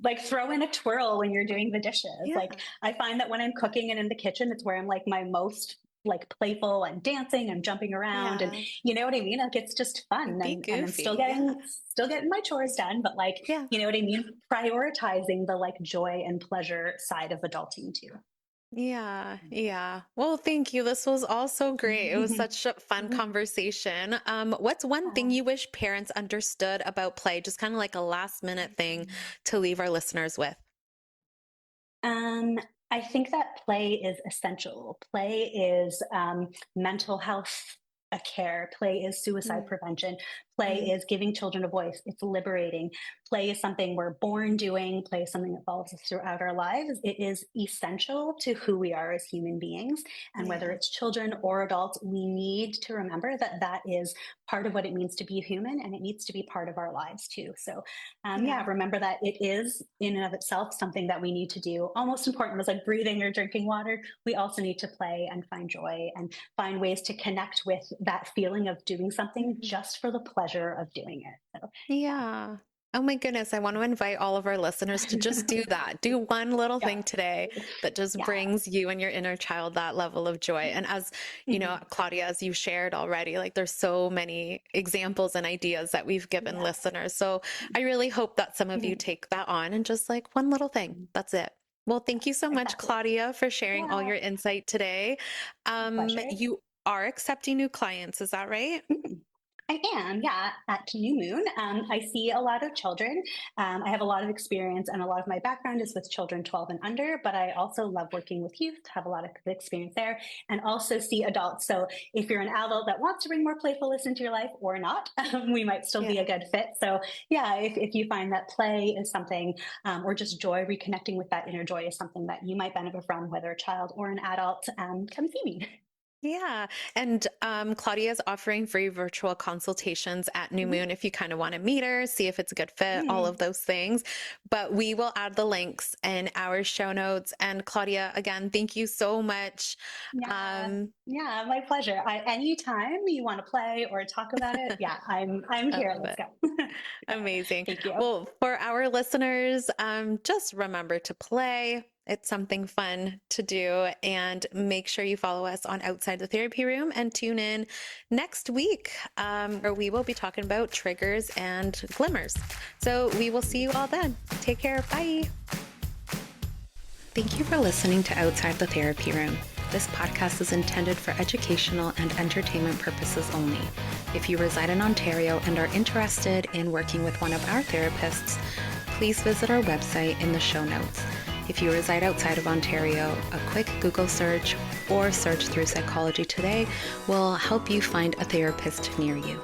Like throw in a twirl when you're doing the dishes. Yeah. Like I find that when I'm cooking and in the kitchen, it's where I'm like my most like playful and dancing and jumping around and Yeah. you know what I mean? Like it's just fun Be and I'm still goofy. Yeah. getting my chores done, but like, Yeah. you know what I mean? Prioritizing the like joy and pleasure side of adulting too. Yeah, yeah. Well, thank you. This was all so great. It was Mhm. such a fun Mhm. conversation. What's one thing Yeah. you wish parents understood about play? Just kind of like a last minute thing to leave our listeners with. Um, I think that play is essential. Play is mental health care. Play is suicide Mm. prevention. Play is giving children a voice. It's liberating. Play is something we're born doing. Play is something that follows us throughout our lives. It is essential to who we are as human beings. And whether it's children or adults, we need to remember that that is part of what it means to be human, and it needs to be part of our lives too. So remember that it is in and of itself something that we need to do. Almost important as like breathing or drinking water. We also need to play and find joy and find ways to connect with that feeling of doing something just for the pleasure of doing it. So, Yeah. Oh my goodness. I want to invite all of our listeners to just do that. Do one little thing today that just brings you and your inner child that level of joy. And as you know, Claudia, as you shared already, like there's so many examples and ideas that we've given listeners. So I really hope that some of you take that on and just like one little thing. That's it. Well, thank you so much, Claudia, for sharing all your insight today. You are accepting new clients, is that right? I am, at New Moon. I see a lot of children. I have a lot of experience, and a lot of my background is with children 12 and under, but I also love working with youth, have a lot of experience there, and also see adults. So if you're an adult that wants to bring more playfulness into your life or not, we might still be a good fit. So if you find that play is something, or just joy, reconnecting with that inner joy is something that you might benefit from, whether a child or an adult, come see me. Yeah. And Claudia is offering free virtual consultations at New Moon if you kind of want to meet her, see if it's a good fit, all of those things. But we will add the links in our show notes. And Claudia, again, thank you so much. My pleasure. Anytime you want to play or talk about it, I'm here. Let's go. Amazing. Thank you. Well, for our listeners, just remember to play. It's something fun to do, and make sure you follow us on Outside the Therapy Room and tune in next week where we will be talking about triggers and glimmers. So we will see you all then. Take care. Bye. Thank you for listening to Outside the Therapy Room. This podcast is intended for educational and entertainment purposes only. If you reside in Ontario and are interested in working with one of our therapists, please visit our website in the show notes. If you reside outside of Ontario, a quick Google search or search through Psychology Today will help you find a therapist near you.